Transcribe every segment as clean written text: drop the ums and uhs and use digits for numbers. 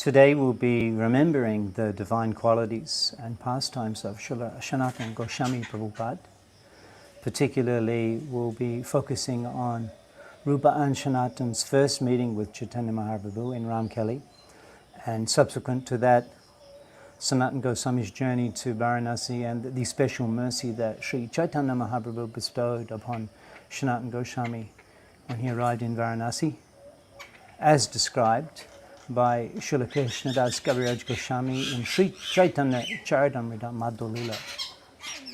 Today we'll be remembering the divine qualities and pastimes of Srila Sanatana Gosvami Prabhupada. Particularly, we'll be focusing on Rupa and Sanatana's first meeting with Chaitanya Mahaprabhu in Ramkelli, and subsequent to that, Sanatana Goswami's journey to Varanasi and the special mercy that Sri Chaitanya Mahaprabhu bestowed upon Sanatana Goswami when he arrived in Varanasi, as described by Srila Krishna Das Kaviraj Goswami in Sri Chaitanya Charitamrita Madhulila.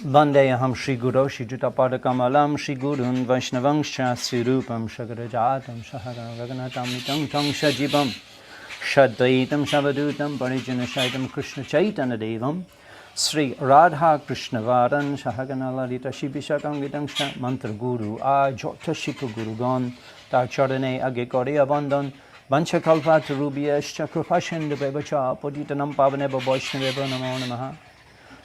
Vandeyaham Shri Guru Shri Jutapada Kamalam Shri Gurun Vaishnavangscha Sri Rupam Shagarajatam Shahara Raganatam Nitam Tang Shajibam Shadvaitam Shavadutam Parijana Shaitam Krishna Chaitanya Devam Sri Radha Krishna Varan Shahagana Lalita Shibishakam Gidangsha Mantra Guru Ajota Shika Guru Gon Tar Charane Agekori Abandon Vanchakalpa Turubiyascha Krupashan Devacha Poditanam Pavaneba Vaishnava Namo Namaha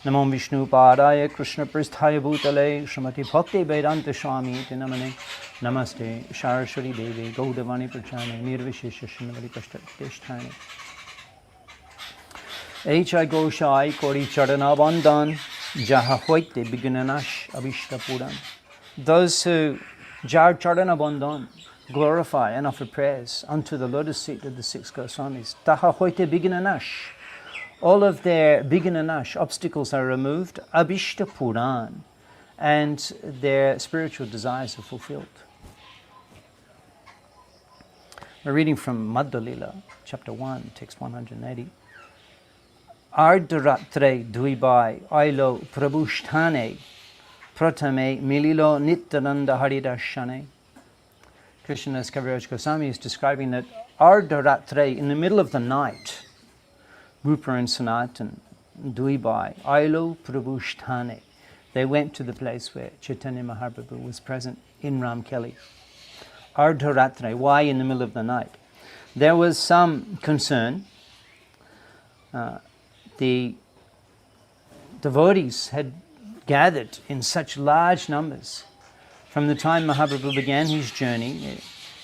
Namo Vishnu Padaya Krishna Pristhaya Bhutale Srimati Bhakti Vedanta Swami Tinamane Namaste Saraswati Devi Gaudavani Prachane Nirvishesha Shinavali Kashtesthane H.I. Goshai Kori Charana Bandhan Jaha Hoite Bigunanash Avishta Puran. Those who Jar Charana Bandhan glorify and offer prayers unto the lotus feet of the six Goswamis. Taha Hoite Bigunanash. All of their Bigunanash obstacles are removed, Abhishta Puran, and their spiritual desires are fulfilled. We're reading from Madhulila, chapter 1, text 180. Ardharatre Duibai Ailo Prabhusthane Pratame Mililo Nityananda Haridashane. Krishnadas Kaviraj Goswami is describing that Ardharatre, in the middle of the night, Rupa and Sanatana, Duibai, Ailo Prabhusthane. They went to the place where Chaitanya Mahaprabhu was present in Ramkelli. Ardharatre, why in the middle of the night? There was some concern. The devotees had gathered in such large numbers from the time Mahaprabhu began his journey,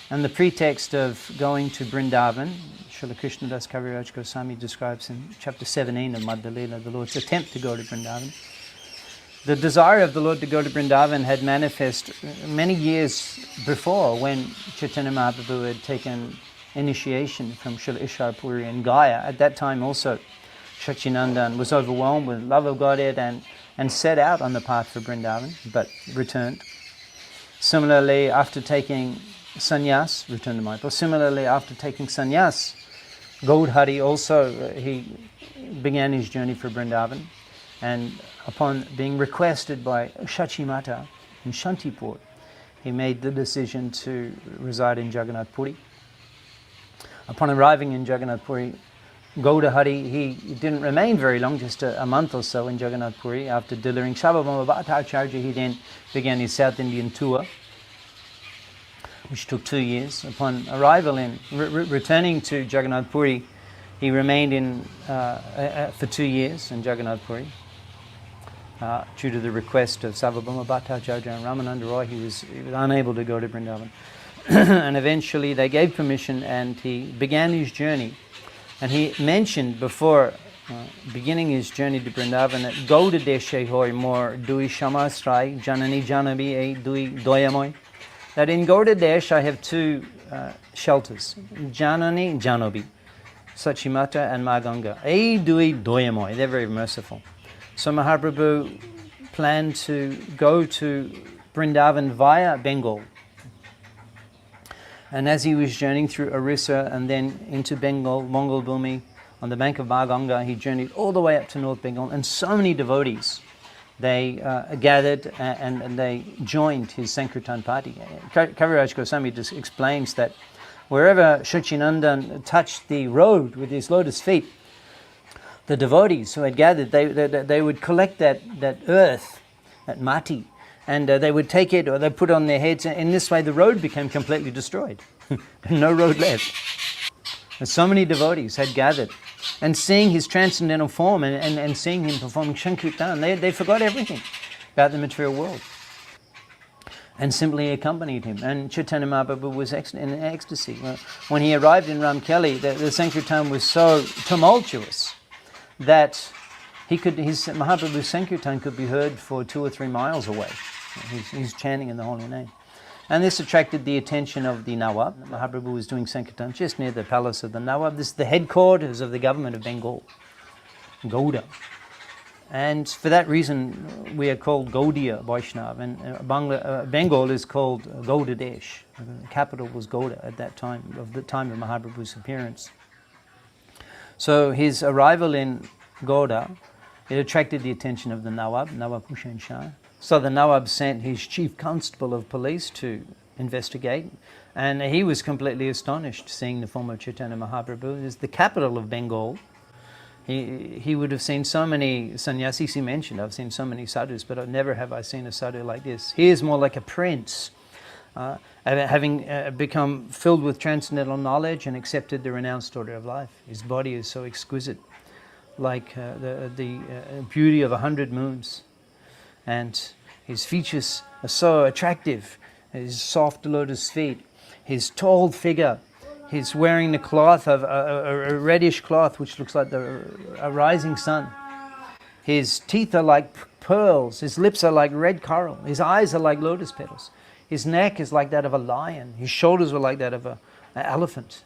and the pretext of going to Vrindavan. Srila Krishna Das Kaviraj Goswami describes in chapter 17 of Madhulila the Lord's attempt to go to Vrindavan. The desire of the Lord to go to Vrindavan had manifest many years before, when Chaitanya Mahaprabhu had taken initiation from Srila Ishar Puri in Gaya. At that time also, Shachinandan was overwhelmed with love of Godhead and set out on the path for Vrindavan, but returned. Similarly, after taking sannyas, returned to Mayapur. Similarly, after taking sannyas, Gaudhari also, he began his journey for Vrindavan, and upon being requested by Shachimata in Shantipur, he made the decision to reside in Jagannath Puri. Upon arriving in Jagannath Puri, Gaudhari, he didn't remain very long, just a month or so in Jagannath Puri. After delivering Sarvabhauma Bhattacharya, he then began his South Indian tour, which took 2 years. Upon arrival in, returning to Jagannath Puri, he remained for 2 years in Jagannath Puri. Due to the request of Sarvabhauma Bhattacharya and Ramananda Roy, he was unable to go to Vrindavan. And eventually they gave permission and he began his journey. And he mentioned before beginning his journey to Vrindavan that Gauda Deshe Hoy Mor Dui Shamasrai Janani Janabi E Dui Doyamoy. That in Gauda Desh I have two shelters, Janani, Janobi, Sachimata and Maganga. E Dui Doyamoy, they're very merciful. So Mahaprabhu planned to go to Vrindavan via Bengal. And as he was journeying through Orissa and then into Bengal, Mongol Bhumi, on the bank of Maganga, he journeyed all the way up to North Bengal, and so many devotees, they gathered and they joined his Sankirtan party. Kaviraj Goswami just explains that wherever Shachinandan touched the road with his lotus feet, the devotees who had gathered, they would collect that earth, that mati, and they would take it or they put it on their heads. In this way, the road became completely destroyed. No road left. And so many devotees had gathered. And seeing his transcendental form and seeing him performing Sankirtan, they forgot everything about the material world. and simply accompanied him. And Chaitanya Mahaprabhu was in ecstasy. When he arrived in Ramkelli, the Sankirtan was so tumultuous that Mahaprabhu's Sankirtan could be heard for 2 or 3 miles away. He's chanting in the holy name. And this attracted the attention of the Nawab. Mahaprabhu was doing Sankirtan just near the palace of the Nawab. This is the headquarters of the government of Bengal, Gaudiya. And for that reason, we are called Gaudiya Vaishnava. And Bengal is called Gauda Desh. The capital was Gauda at that time, of the time of Mahaprabhu's appearance. So his arrival in Gauda, it attracted the attention of the Nawab Hussain Shah. So the Nawab sent his chief constable of police to investigate, and he was completely astonished seeing the form of Chaitanya Mahaprabhu. It is the capital of Bengal. He would have seen so many sannyasis he mentioned. I've seen so many sadhus, but never have I seen a sadhu like this. He is more like a prince, having become filled with transcendental knowledge and accepted the renounced order of life. His body is so exquisite, like the beauty of 100 moons. And his features are so attractive. His soft lotus feet, his tall figure. He's wearing the cloth of a reddish cloth which looks like a rising sun. His teeth are like pearls. His lips are like red coral. His eyes are like lotus petals. His neck is like that of a lion. His shoulders were like that of an elephant.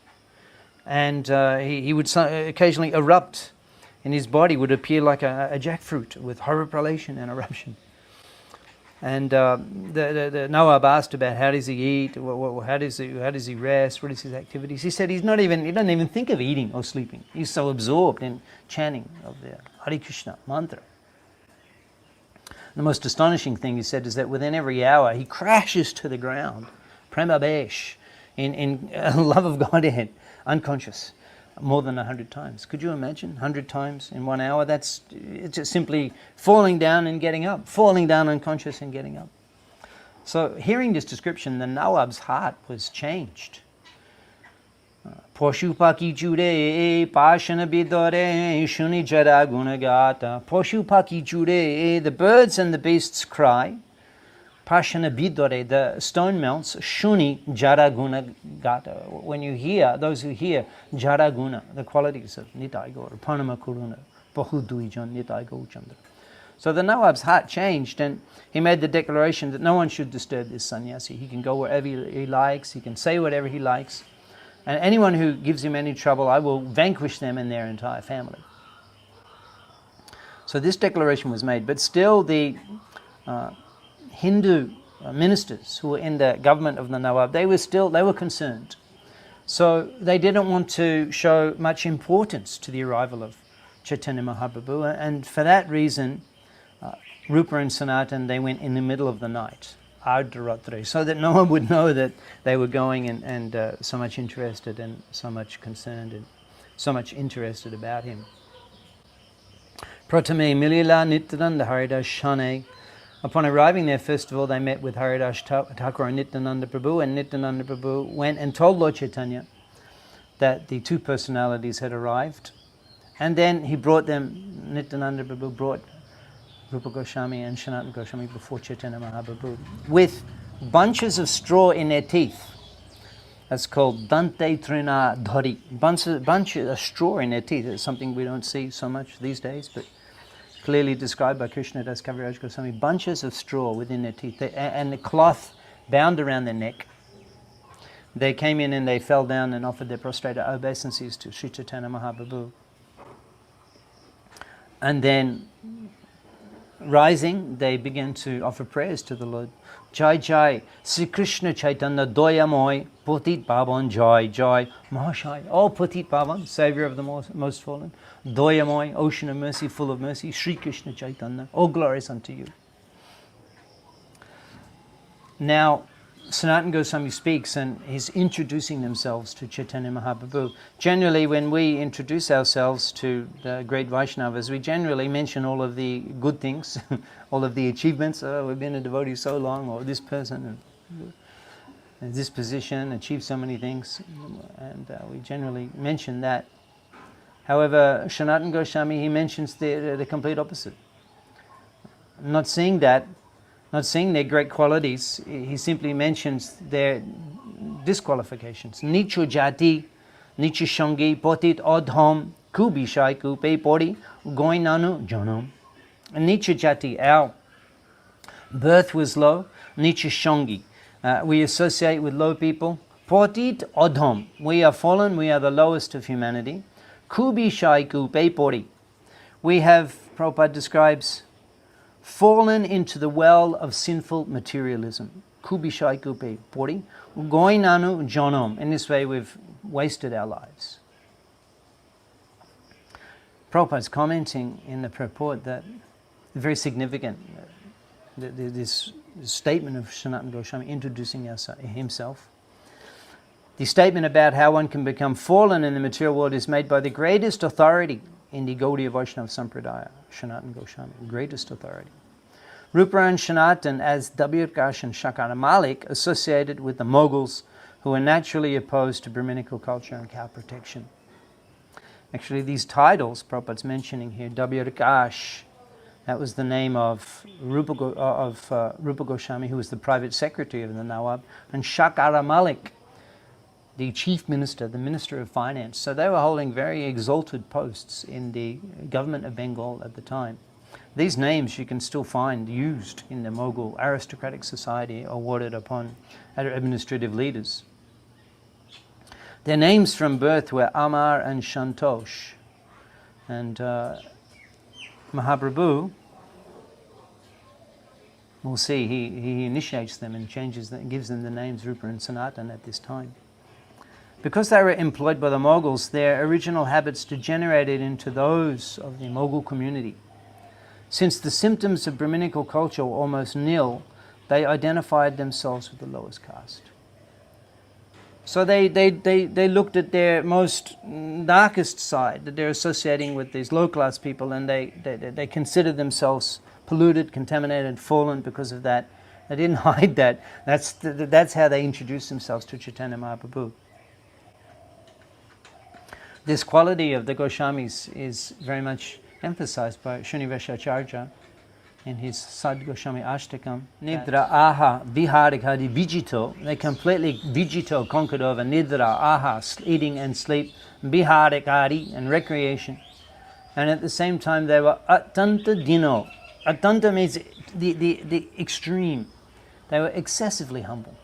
And he would occasionally erupt, and his body would appear like a jackfruit with horripilation and eruption. And the Nawab asked about how does he eat, how does he rest, what is his activities. He said he doesn't even think of eating or sleeping. He's so absorbed in chanting of the Hare Krishna mantra. The most astonishing thing he said is that within every hour he crashes to the ground, prema besh, in love of Godhead, unconscious, more than 100 times. Could you imagine 100 times in 1 hour? It's just simply falling down and getting up, falling down unconscious and getting up. So hearing this description, the Nawab's heart was changed. Poshupaki jude pashana bidore shuni jara gunagata. Poshupaki jude, the birds and the beasts cry. Pashana bidore, the stone melts. Shuni jara gunagata. When you hear, those who hear jara guna, the qualities of Nitai Gaur, Panama Kuruna, Bahuduijan Nitai Gaur Chandra. So the Nawab's heart changed, and he made the declaration that no one should disturb this sannyasi. He can go wherever he likes, he can say whatever he likes, and anyone who gives him any trouble, I will vanquish them and their entire family. So this declaration was made, but still the Hindu ministers who were in the government of the Nawab, they were concerned. So they didn't want to show much importance to the arrival of Chaitanya Mahaprabhu, and for that reason, Rupa and Sanatan, they went in the middle of the night, Ardharatre, so that no one would know that they were going and so much interested and so much concerned and so much interested about him. Pratame Milila Nityananda Haridas Shane. Upon arriving there, first of all, they met with Haridas Thakur and Nityananda Prabhu, and Nityananda Prabhu went and told Lord Chaitanya that the two personalities had arrived. And then he brought them, Nityananda Prabhu brought Rupa Goswami and Sanatana Goswami before Chaitanya Mahaprabhu with bunches of straw in their teeth. That's called Dante Trina Dhari. Bunches of straw in their teeth. It's something we don't see so much these days, but clearly described by Krishna Das Kaviraj Goswami. Bunches of straw within their teeth, and the cloth bound around their neck. They came in and they fell down and offered their prostrated obeisances to Sri Chaitanya Mahaprabhu. And then, rising, they began to offer prayers to the Lord. Jai Jai, Sri Krishna Chaitanya Doyamoy, Patit Pavan Jai Jai, Mahashai, oh Patit Pavan, Saviour of the most fallen, Doyamoy, Ocean of mercy, full of mercy, Sri Krishna Chaitanya, all glorious unto you. Now, Sanatana Goswami speaks and he's introducing themselves to Chaitanya Mahaprabhu. Generally, when we introduce ourselves to the great Vaishnavas, we generally mention all of the good things, all of the achievements. Oh, we've been a devotee so long, or this person, and this position, achieved so many things, and we generally mention that. However, Sanatana Goswami, he mentions the complete opposite. Not seeing that, not seeing their great qualities. He simply mentions their disqualifications. Nichu jati, nichu shangi, potit odhom, kubishai kupe pori, goinanu janam. Nichu jati, our birth was low. Nichu shangi, we associate with low people. Potit odhom, we are fallen, we are the lowest of humanity. Kubishai kupe pori, we have, Prabhupada describes, fallen into the well of sinful materialism. Kubishai kupe pori, goinanu janam. In this way we've wasted our lives. Prabhupada's commenting in the purport that very significant, this statement of Sanatana Goswami introducing himself. The statement about how one can become fallen in the material world is made by the greatest authority in the Gaudiya Vaisnava Sampradaya, Sanatana Goswami, greatest authority. Rupa and Sanatan as Dabirkash and Shakara Malik associated with the Moguls who are naturally opposed to Brahminical culture and cow protection. Actually, these titles Prabhupada's mentioning here, Dabirkash, that was the name of Rupa Goswami, who was the private secretary of the Nawab, and Shakara Malik, the chief minister, the minister of finance. So they were holding very exalted posts in the government of Bengal at the time. These names you can still find used in the Mughal aristocratic society awarded upon administrative leaders. Their names from birth were Amar and Shantosh. And Mahaprabhu, we'll see, he initiates them and changes them, gives them the names Rupa and Sanatan at this time. Because they were employed by the Mughals, their original habits degenerated into those of the Mughal community. Since the symptoms of Brahminical culture were almost nil, they identified themselves with the lowest caste. So they looked at their most darkest side, that they're associating with these low-class people, and they considered themselves polluted, contaminated, fallen because of that. They didn't hide that. That's how they introduced themselves to Chaitanya Mahaprabhu. This quality of the Goswamis is very much emphasized by Srinivasa Acharya in his Sad Goswami Ashtakam. Nidra aha viharikadi vijito. They completely vijito conquered over nidra aha, eating and sleep, viharikadi and recreation. And at the same time they were atanta dino. Atanta means the extreme. They were excessively humble.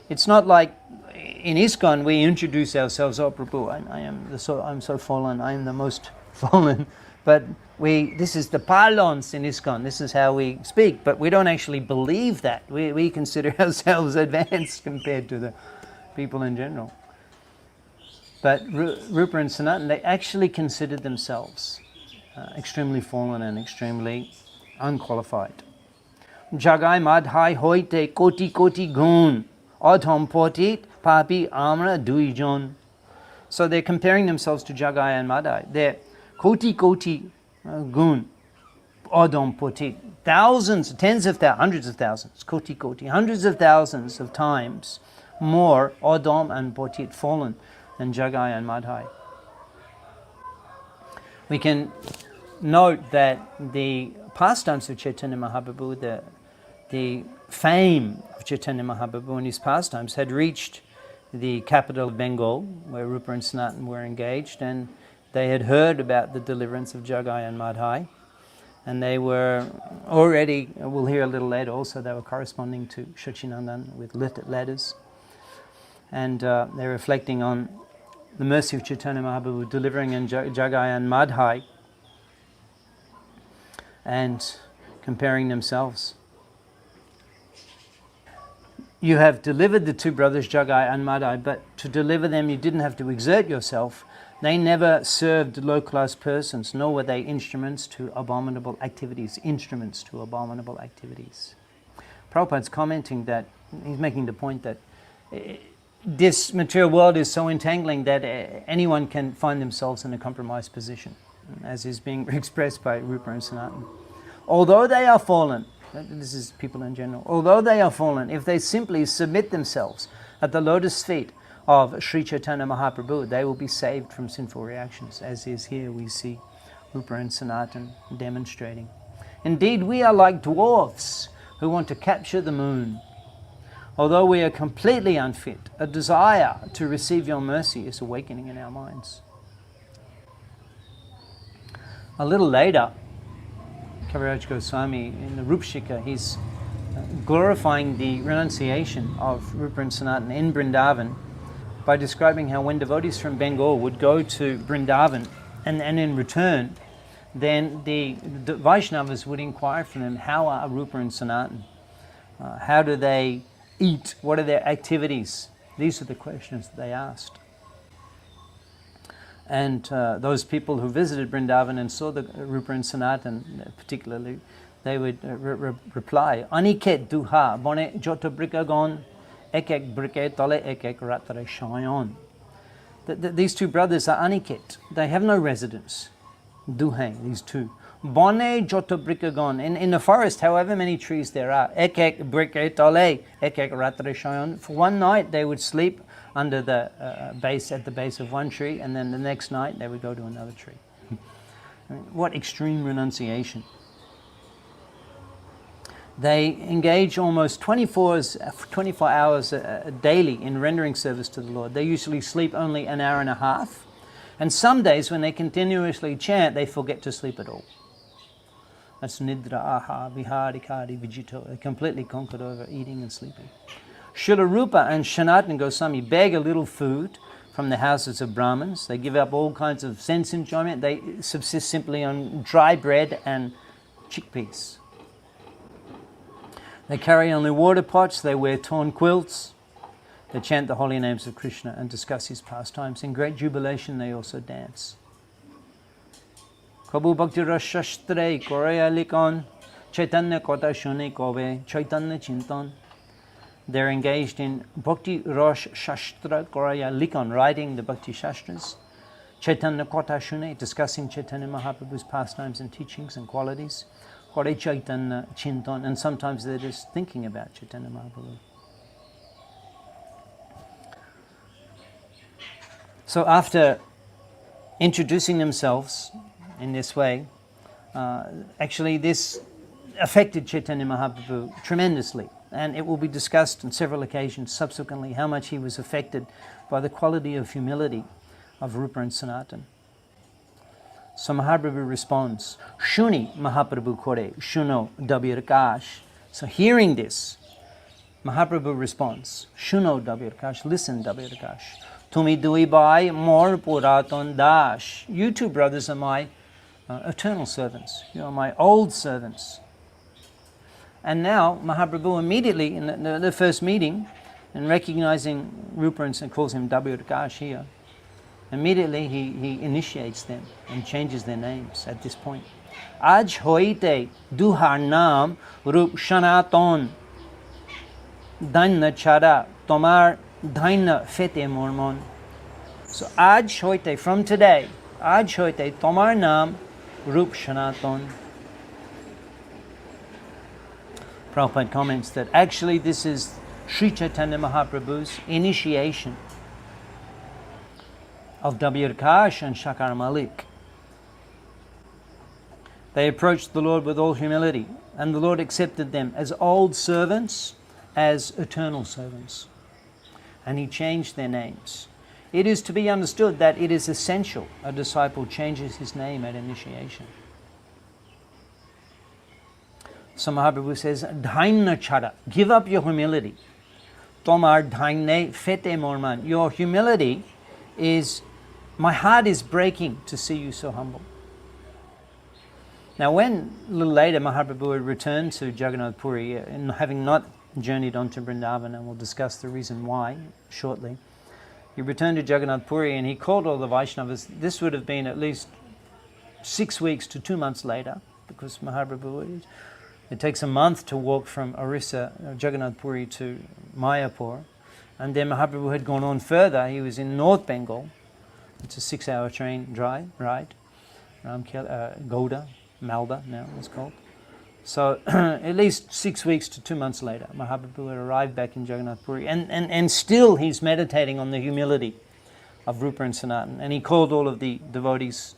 It's not like in ISKCON we introduce ourselves, oh Prabhu, I'm so fallen, I am the most fallen. But this is the parlance in ISKCON, this is how we speak, but we don't actually believe that. We consider ourselves advanced compared to the people in general. But Rupa and Sanatan, they actually considered themselves extremely fallen and extremely unqualified. Jagai madhai hoite koti koti gun, adham potit papi amra duijon. So they're comparing themselves to Jagai and Madhai. They're koti koti gun, adham potit. Thousands, tens of thousands, hundreds of thousands, koti koti, hundreds of thousands of times more adham and potit fallen than Jagai and Madhai. We can note that the pastimes of Chaitanya Mahaprabhu, the fame of Chaitanya Mahaprabhu and his pastimes had reached the capital of Bengal, where Rupa and Sanatan were engaged, and they had heard about the deliverance of Jagai and Madhai, and they were already, we'll hear a little later also, they were corresponding to Shachinandan with letters, and they're reflecting on the mercy of Chaitanya Mahaprabhu delivering Jagai and Madhai, and comparing themselves. You have delivered the two brothers Jagai and Madhai, but to deliver them you didn't have to exert yourself. They never served low-class persons, nor were they instruments to abominable activities. Prabhupada's commenting that, he's making the point that this material world is so entangling that anyone can find themselves in a compromised position, as is being expressed by Rupa and Sanatan. Although they are fallen, this is people in general, although they are fallen, if they simply submit themselves at the lotus feet of Sri Chaitanya Mahaprabhu, they will be saved from sinful reactions, as is here we see Rupa and Sanatan demonstrating. Indeed, we are like dwarfs who want to capture the moon. Although we are completely unfit, a desire to receive your mercy is awakening in our minds. A little later, Kaviraj Goswami in the Rupshika, he's glorifying the renunciation of Rupa and Sanatana in Vrindavan by describing how when devotees from Bengal would go to Vrindavan and in return, then the Vaishnavas would inquire from them, how are Rupa and Sanatana? How do they eat? What are their activities? These are the questions that they asked. And those people who visited Vrindavan and saw the Rupa and Sanatana particularly, they would reply, Aniket duha bone jota brikagon ek ek brike tole ek ek ratare shayon. These two brothers are Aniket. They have no residence. Duhe, these two. Bone jota brikagon. In the forest, however many trees there are, ek ek brike tole ek ek ratare shayon. For one night they would sleep under the base, at the base of one tree, and then the next night they would go to another tree. I mean, what extreme renunciation. They engage almost 24 hours daily in rendering service to the Lord. They usually sleep only an hour and a half, and some days when they continuously chant, they forget to sleep at all. That's nidra, aha, viharikadi, vijito. They're completely conquered over eating and sleeping. Srila Rupa and Sanatana Goswami beg a little food from the houses of Brahmins. They give up all kinds of sense enjoyment. They subsist simply on dry bread and chickpeas. They carry only water pots. They wear torn quilts. They chant the holy names of Krishna and discuss his pastimes. In great jubilation, they also dance. Prabhu Bhakti Rashastre Korea Likon Chaitanya Kota Shune Kobe Chaitanya Chintan. They're engaged in Bhakti Rosh Shastra Koraya Likon, writing the Bhakti Shastras. Chaitanya Kota Shune, discussing Chaitanya Mahaprabhu's pastimes and teachings and qualities. Kore Chaitanya Chintan, and sometimes they're just thinking about Chaitanya Mahaprabhu. So after introducing themselves in this way, actually this affected Chaitanya Mahaprabhu tremendously. And it will be discussed on several occasions subsequently how much he was affected by the quality of humility of Rupa and Sanatana. So Mahaprabhu responds, Shuni Mahaprabhu kore, Shuno Dabirakash. So hearing this, Mahaprabhu responds, Shuno Dabirakash, listen Dabirakash. Tumi dui bai mor puraton dash. You two brothers are my eternal servants. You are my old servants. And now Mahaprabhu immediately, in the first meeting, and recognizing Rupa and calls him Dabirakash here, immediately he initiates them and changes their names at this point. Aj hoite duhar naam Rup Shanaton Daina Chara Tomar Daina Fete Mormon. So Aj hoite, from today, Aj hoite Tomar naam Rup Shanaton. Prabhupada comments that actually this is Sri Chaitanya Mahaprabhu's initiation of Dabirakash and Shakar Malik. They approached the Lord with all humility, and the Lord accepted them as old servants, as eternal servants. And he changed their names. It is to be understood that it is essential a disciple changes his name at initiation. So Mahaprabhu says, Dhaina chara, give up your humility. Tomar dhaine fete morman. Your humility is, my heart is breaking to see you so humble. Now when, a little later, Mahaprabhu returned to Jagannath Puri, and having not journeyed on to Vrindavan, and we'll discuss the reason why shortly, he returned to Jagannath Puri and he called all the Vaishnavas. This would have been at least 6 weeks to 2 months later, because Mahaprabhu, it takes a month to walk from Orissa, Jagannath Puri, to Mayapur. And then Mahaprabhu had gone on further. He was in North Bengal. It's a 6-hour train ride. Gaudiya, Malda now it's called. So at least 6 weeks to 2 months later, Mahaprabhu had arrived back in Jagannath Puri. And still he's meditating on the humility of Rupa and Sanatana. And he called all of the devotees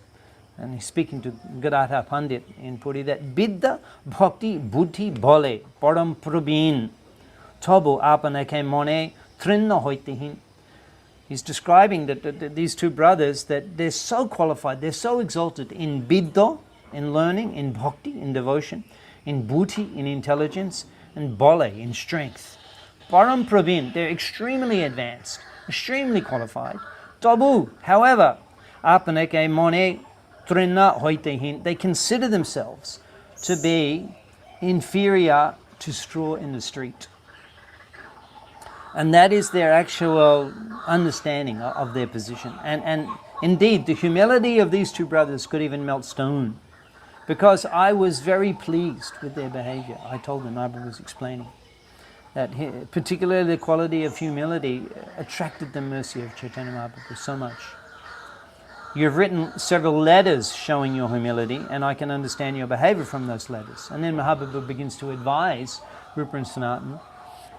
and he's speaking to Gadadhar Pandit in Puri, that Bidda Bhakti Buddhi Bole Param Prabhin Tobu Apanake Mone Trinna Hoitihin. He's describing that these two brothers, that they're so qualified, they're so exalted in Bidda, in learning, in Bhakti, in devotion, in Buddhi, in intelligence, and Bole, in strength. Param Prabhin, they're extremely advanced, extremely qualified. Tabu, however, Apaneke Mone Trinna Hoitehin, they consider themselves to be inferior to straw in the street. And that is their actual understanding of their position. And indeed, the humility of these two brothers could even melt stone, because I was very pleased with their behavior. I told them, Mahaprabhu was explaining, that particularly the quality of humility attracted the mercy of Chaitanya Mahaprabhu so much. You've written several letters showing your humility, and I can understand your behavior from those letters. And then Mahaprabhu begins to advise Rupa and Sanatana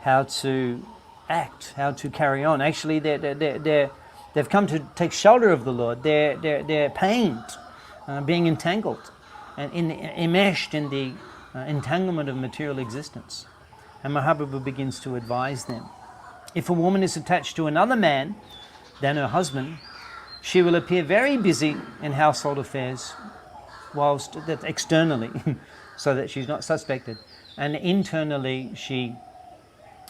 how to act, how to carry on. Actually, they've come to take shelter of the Lord. They're pained, being entangled and enmeshed in the entanglement of material existence. And Mahaprabhu begins to advise them. If a woman is attached to another man than her husband, she will appear very busy in household affairs, whilst that externally, so that she's not suspected, and internally she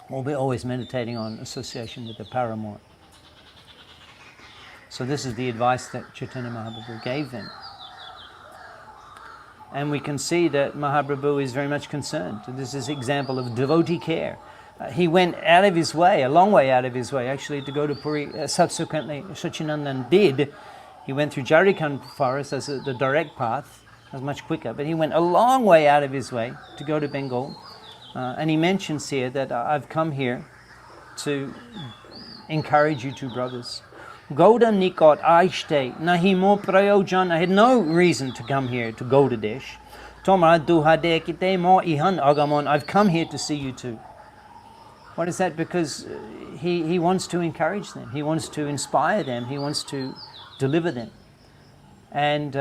will be always meditating on association with the paramour. So this is the advice that Chaitanya Mahaprabhu gave them. And we can see that Mahaprabhu is very much concerned. This is an example of devotee care. He went out of his way, a long way out of his way, actually, to go to Puri. Subsequently, Sachinandan did. He went through Jharikand forest as the direct path. It was much quicker. But he went a long way out of his way to go to Bengal. And he mentions here that I've come here to encourage you two brothers. Gauda nikot aishte nahi mo prayojan. I had no reason to come here to Gauda Desh. Tomra duhade kite mo ihan agamon. I've come here to see you two. What is that? Because he wants to encourage them. He wants to inspire them. He wants to deliver them. And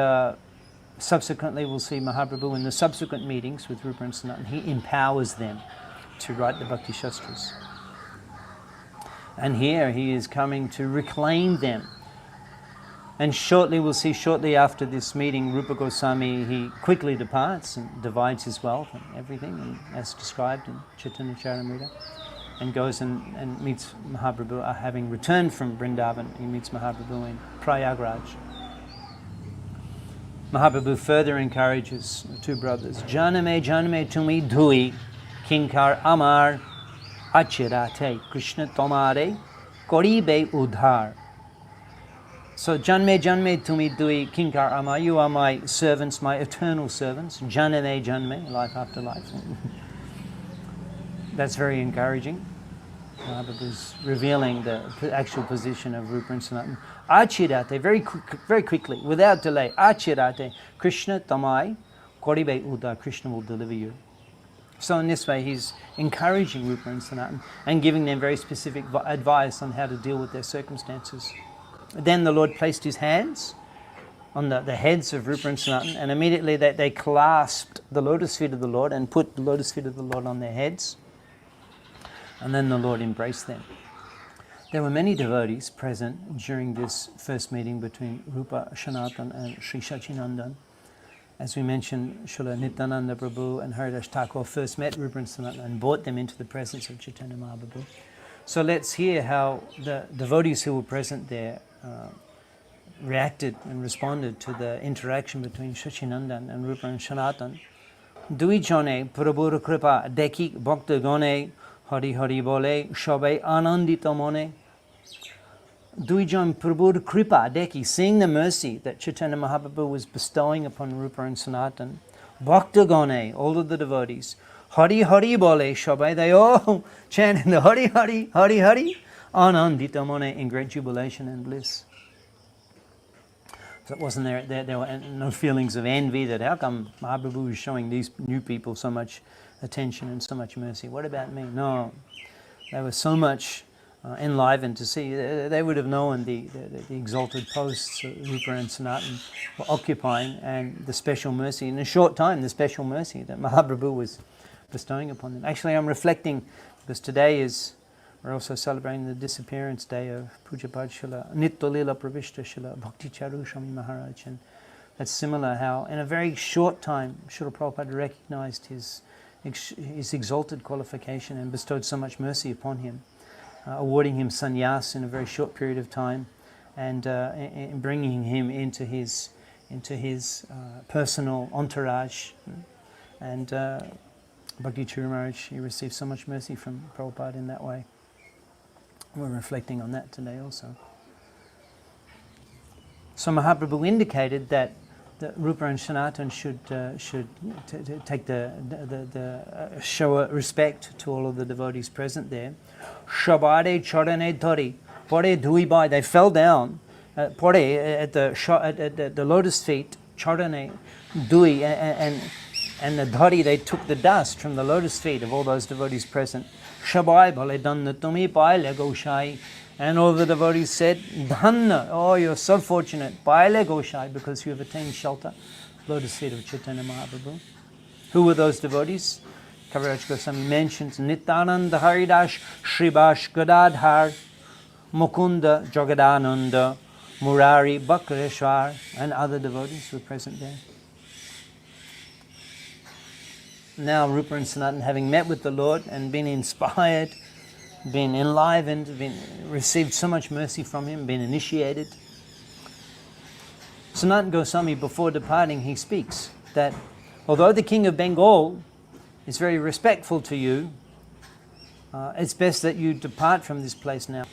subsequently we'll see Mahaprabhu in the subsequent meetings with Rupa and Sanatana, he empowers them to write the Bhakti Shastras. And here he is coming to reclaim them. And shortly, we'll see shortly after this meeting, Rupa Goswami, he quickly departs and divides his wealth and everything, and as described in Chaitanya Charitamrita, and goes and meets Mahaprabhu, having returned from Vrindavan. He meets Mahaprabhu in Prayagraj. Mahaprabhu further encourages the two brothers. Janame janame tumi dhui kinkar amar achirate Krishna tomare koribe udhar. So janme janme tumi dhui kinkar amar, you are my servants, my eternal servants. Janame janme, life after life. That's very encouraging. Mahaprabhu's revealing the actual position of Rupa and Sanatana. Achirate, very quickly, without delay. Achirate, Krishna tamai, koribe uda, Krishna will deliver you. So in this way, he's encouraging Rupa and Sanatana and giving them very specific advice on how to deal with their circumstances. Then the Lord placed his hands on the heads of Rupa and Sanatana, and immediately they clasped the lotus feet of the Lord and put the lotus feet of the Lord on their heads. And then the Lord embraced them. There were many devotees present during this first meeting between Rupa Sanatana and Sri Sachinandan. As we mentioned, Srila Nityananda Prabhu and Haridas Thakur first met Rupa and Sanatana and brought them into the presence of Chaitanya Mahaprabhu. So let's hear how the devotees who were present there reacted and responded to the interaction between Sachinandan and Rupa and Sanatana. Dui jone Prabhur Kripa Dekhi Bhakta Gone Hari Hari Bole Shobai Anandita Mone. Duijon Prabhu Kripa Deki, seeing the mercy that Chaitanya Mahaprabhu was bestowing upon Rupa and Sanatana, Bhakta Gone, all of the devotees, Hari Hari Bole Shobai, they all chanted the Hari Hari, Hari Hari, Anandita Mone, in great jubilation and bliss. So it wasn't there were no feelings of envy that how come Mahaprabhu is showing these new people so much attention and so much mercy. What about me? No. They were so much enlivened to see. They would have known the exalted posts Rupa and Sanatana were occupying, and the special mercy, in a short time, the special mercy that Mahaprabhu was bestowing upon them. Actually, I'm reflecting, because today we're also celebrating the disappearance day of Pujapad Srila Nitya Lila Pravishta Srila Bhakti Charu Swami Maharaj, and that's similar how in a very short time Srila Prabhupada recognized his exalted qualification and bestowed so much mercy upon him, awarding him sannyas in a very short period of time, and bringing him into his personal entourage. And Bhakti Charu Maharaj, he received so much mercy from Prabhupada in that way. We're reflecting on that today also. So Mahaprabhu indicated that Rupa and Sanatana should take show respect to all of the devotees present there. Shabade Charane Thori, Pore Duibai, they fell down, Pore at the lotus feet, Charane Dui, and the Dhari, they took the dust from the lotus feet of all those devotees present. Shabai Bhale Dhanna Tumi Paile Goshai. And all the devotees said, Dhanna, oh, you're so fortunate, Paile Goshai, because you have attained shelter, lotus feet of Chaitanya Mahaprabhu. Who were those devotees? Kaviraj Goswami mentions Nityananda Haridash, Shribash Gadadhar, Mukunda Jagadananda, Murari Bakreshwar, and other devotees were present there. Now Rupa and Sanatana, having met with the Lord and been inspired, been enlivened, received so much mercy from him, been initiated. Sanatana Goswami, before departing, he speaks that although the King of Bengal is very respectful to you, it's best that you depart from this place now.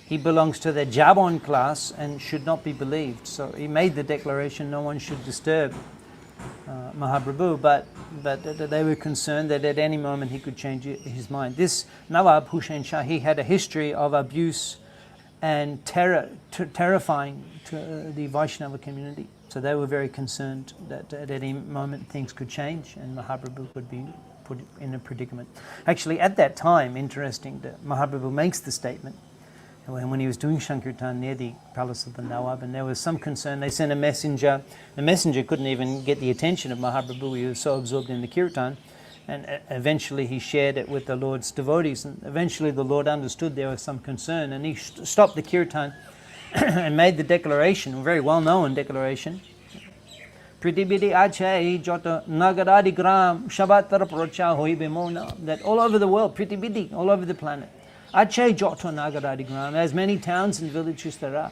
He belongs to the Jabon class and should not be believed. So he made the declaration no one should disturb Mahaprabhu, but they were concerned that at any moment he could change his mind. This Nawab Hussain Shah, he had a history of abuse and terrifying to the Vaisnava community. So they were very concerned that at any moment things could change and Mahaprabhu would be put in a predicament. Actually, at that time, interesting that Mahaprabhu makes the statement when he was doing Sankirtan near the palace of the Nawab, and there was some concern. They sent a messenger. The messenger couldn't even get the attention of Mahaprabhu. He was so absorbed in the Kirtan. And eventually he shared it with the Lord's devotees. And eventually the Lord understood there was some concern. And he stopped the Kirtan and made the declaration, a very well-known declaration. Pritibidi achai jota nagaradi gram shabatara procha hoibe mona. That all over the world, Pritibidi, all over the planet. Achai Jota Nagaradigram, as many towns and villages there are.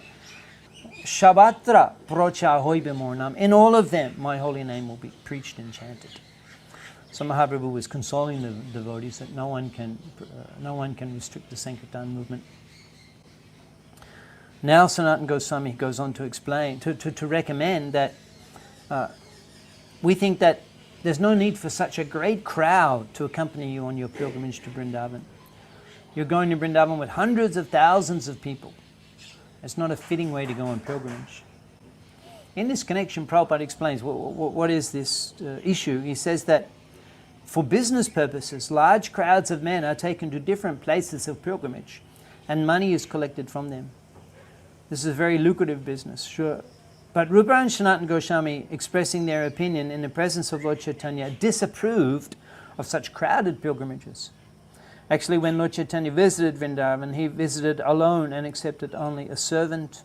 Shabatra Procha Hoibe Mornam, in all of them my holy name will be preached and chanted. So Mahaprabhu was consoling the devotees that no one can restrict the Sankirtan movement. Now Sanatana Goswami goes on to explain, to recommend that we think that there's no need for such a great crowd to accompany you on your pilgrimage to Vrindavan. You're going to Vrindavan with hundreds of thousands of people. It's not a fitting way to go on pilgrimage. In this connection, Prabhupada explains what is this issue. He says that for business purposes, large crowds of men are taken to different places of pilgrimage and money is collected from them. This is a very lucrative business, sure. But Rupa and Sanatana Goswami, expressing their opinion in the presence of Lord Chaitanya, disapproved of such crowded pilgrimages. Actually, when Lord Chaitanya visited Vrindavan, he visited alone and accepted only a servant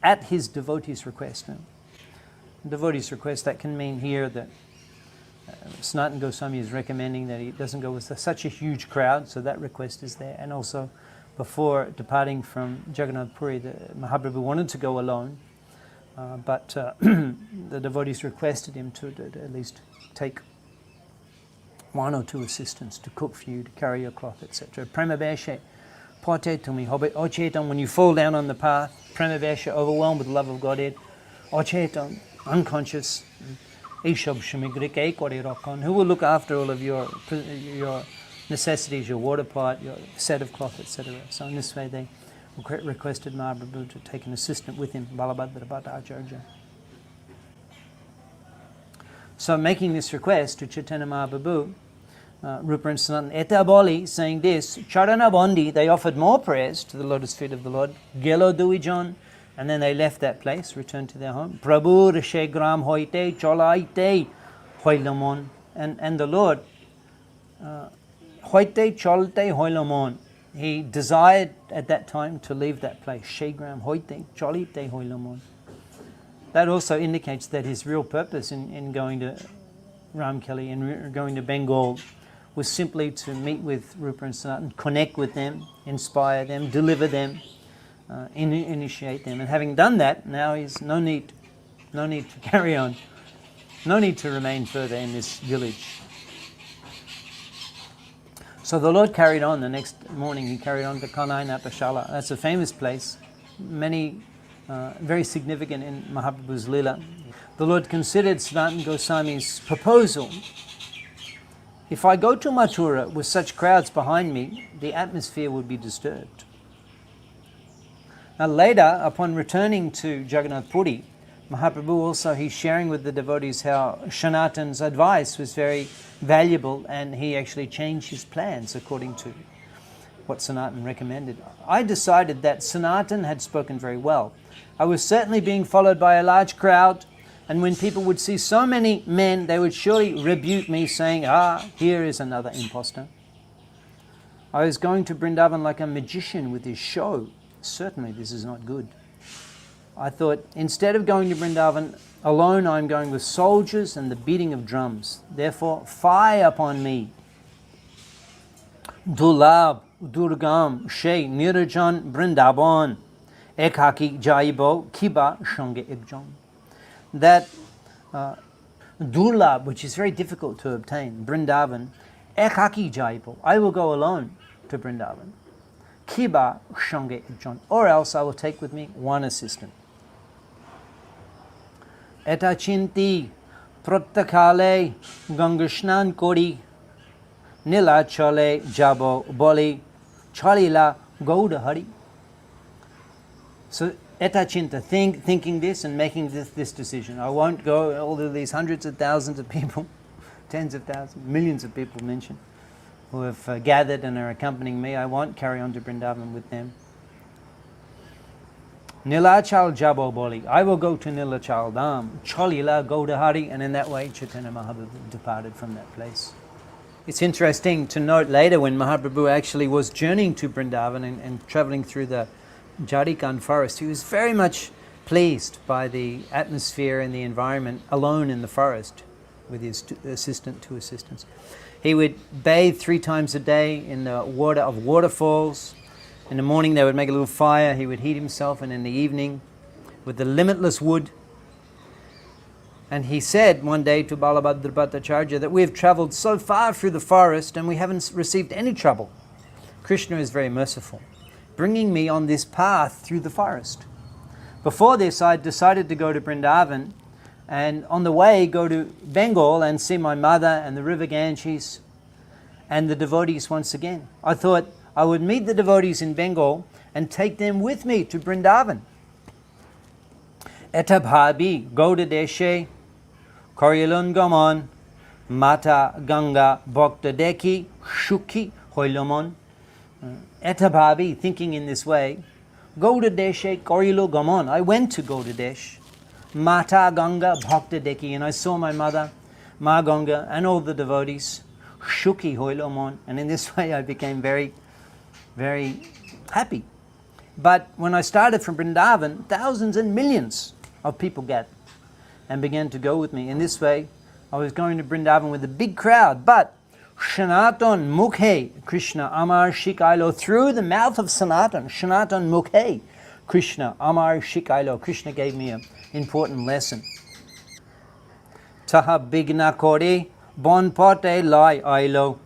at his devotee's request. Now, devotee's request, that can mean here that Sanatana Goswami is recommending that he doesn't go with such a huge crowd, so that request is there. And also, before departing from Jagannath Puri, Mahaprabhu wanted to go alone, but the devotees requested him to at least take one or two assistants to cook for you, to carry your cloth, etc. Premavesha, pote tumi hobbit, ochetam, when you fall down on the path, premavesha, overwhelmed with love of Godhead, ochetam, unconscious, ishab shamigrike ekore rokon, who will look after all of your necessities, your water pot, your set of cloth, etc. So in this way they requested Mahaprabhu to take an assistant with him, Balabhadra Bhattacharya. So making this request to Chaitanya Mahaprabhu, Rupa and Sanatana Eta Boli, saying this, Charana Bondi, they offered more prayers to the lotus feet of the Lord, Gelo Duijon, and then they left that place, returned to their home. Prabhu Rishe Gram Hoite, Cholaite, Hoilamon, and the Lord, Hoite, Cholte, Hoilamon, he desired at that time to leave that place, Shegram Hoite, Cholite, Hoilamon. That also indicates that his real purpose in going to Ramkelly and going to Bengal was simply to meet with Rupa and Sanatana, connect with them, inspire them, deliver them, initiate them. And having done that, now is no need to carry on, no need to remain further in this village. So the Lord carried on. The next morning he carried on to Kanai Napashala. That's a famous place, very significant in Mahaprabhu's Leela. The Lord considered Sanatana Goswami's proposal. If I go to Mathura with such crowds behind me, the atmosphere would be disturbed. Now later, upon returning to Jagannath Puri, Mahaprabhu also, he's sharing with the devotees how Sanatana's advice was very valuable, and he actually changed his plans according to what Sanatana recommended. I decided that Sanatana had spoken very well. I was certainly being followed by a large crowd, and when people would see so many men, they would surely rebuke me, saying, here is another impostor. I was going to Vrindavan like a magician with his show. Certainly this is not good. I thought, instead of going to Vrindavan alone, I'm going with soldiers and the beating of drums. Therefore, fire upon me. Dulab, Durgam, She, Nirajan, Vrindavan, Ekhaki, Jaibo, Kiba, Shange Ekjon. That Durlab, which is very difficult to obtain, Vrindavan, Ekhaki Jaibo, I will go alone to Vrindavan. Kiba, Shange Ekjon, or else I will take with me one assistant. Eta chinti pratakale gangashnan kori nila chale jabo boli chalila gauda hari. So eta chinta, thinking this and making this decision. I won't go all of these hundreds of thousands of people, tens of thousands, millions of people mentioned, who have gathered and are accompanying me. I won't carry on to Vrindavan with them. Nilachal Jabo Boli, I will go to Nilachal Dham, Chalila Gaudahari, and in that way Chaitanya Mahaprabhu departed from that place. It's interesting to note later when Mahaprabhu actually was journeying to Vrindavan and travelling through the Jarikan forest, he was very much pleased by the atmosphere and the environment alone in the forest with his two assistants. He would bathe 3 times a day in the water of waterfalls. In the morning they would make a little fire, he would heat himself, and in the evening with the limitless wood. And he said one day to Balabhadra Bhattacharya that we have travelled so far through the forest and we haven't received any trouble. Krishna is very merciful, bringing me on this path through the forest. Before this I decided to go to Vrindavan, and on the way go to Bengal and see my mother and the river Ganges and the devotees once again. I thought I would meet the devotees in Bengal and take them with me to Vrindavan. Eta bhabi Gauda deshe Koryalun gamon Mata Ganga Bhakta deki Shukhi hoilomon. Eta bhabi, thinking in this way, Gauda deshe Koryalu gamon. I went to Gauda desh, Mata Ganga Bhakta deki, and I saw my mother, Ma Ganga, and all the devotees, Shukhi hoilomon, and in this way I became very happy. But when I started from Vrindavan, thousands and millions of people gathered and began to go with me. In this way, I was going to Vrindavan with a big crowd, but Sanatan Mukhe Krishna Amar Shikailo, through the mouth of Sanatan, Sanatan Mukhe Krishna Amar Shikailo, Krishna gave me an important lesson. Taha Bigna Kore Bon Pote Lai Ailo.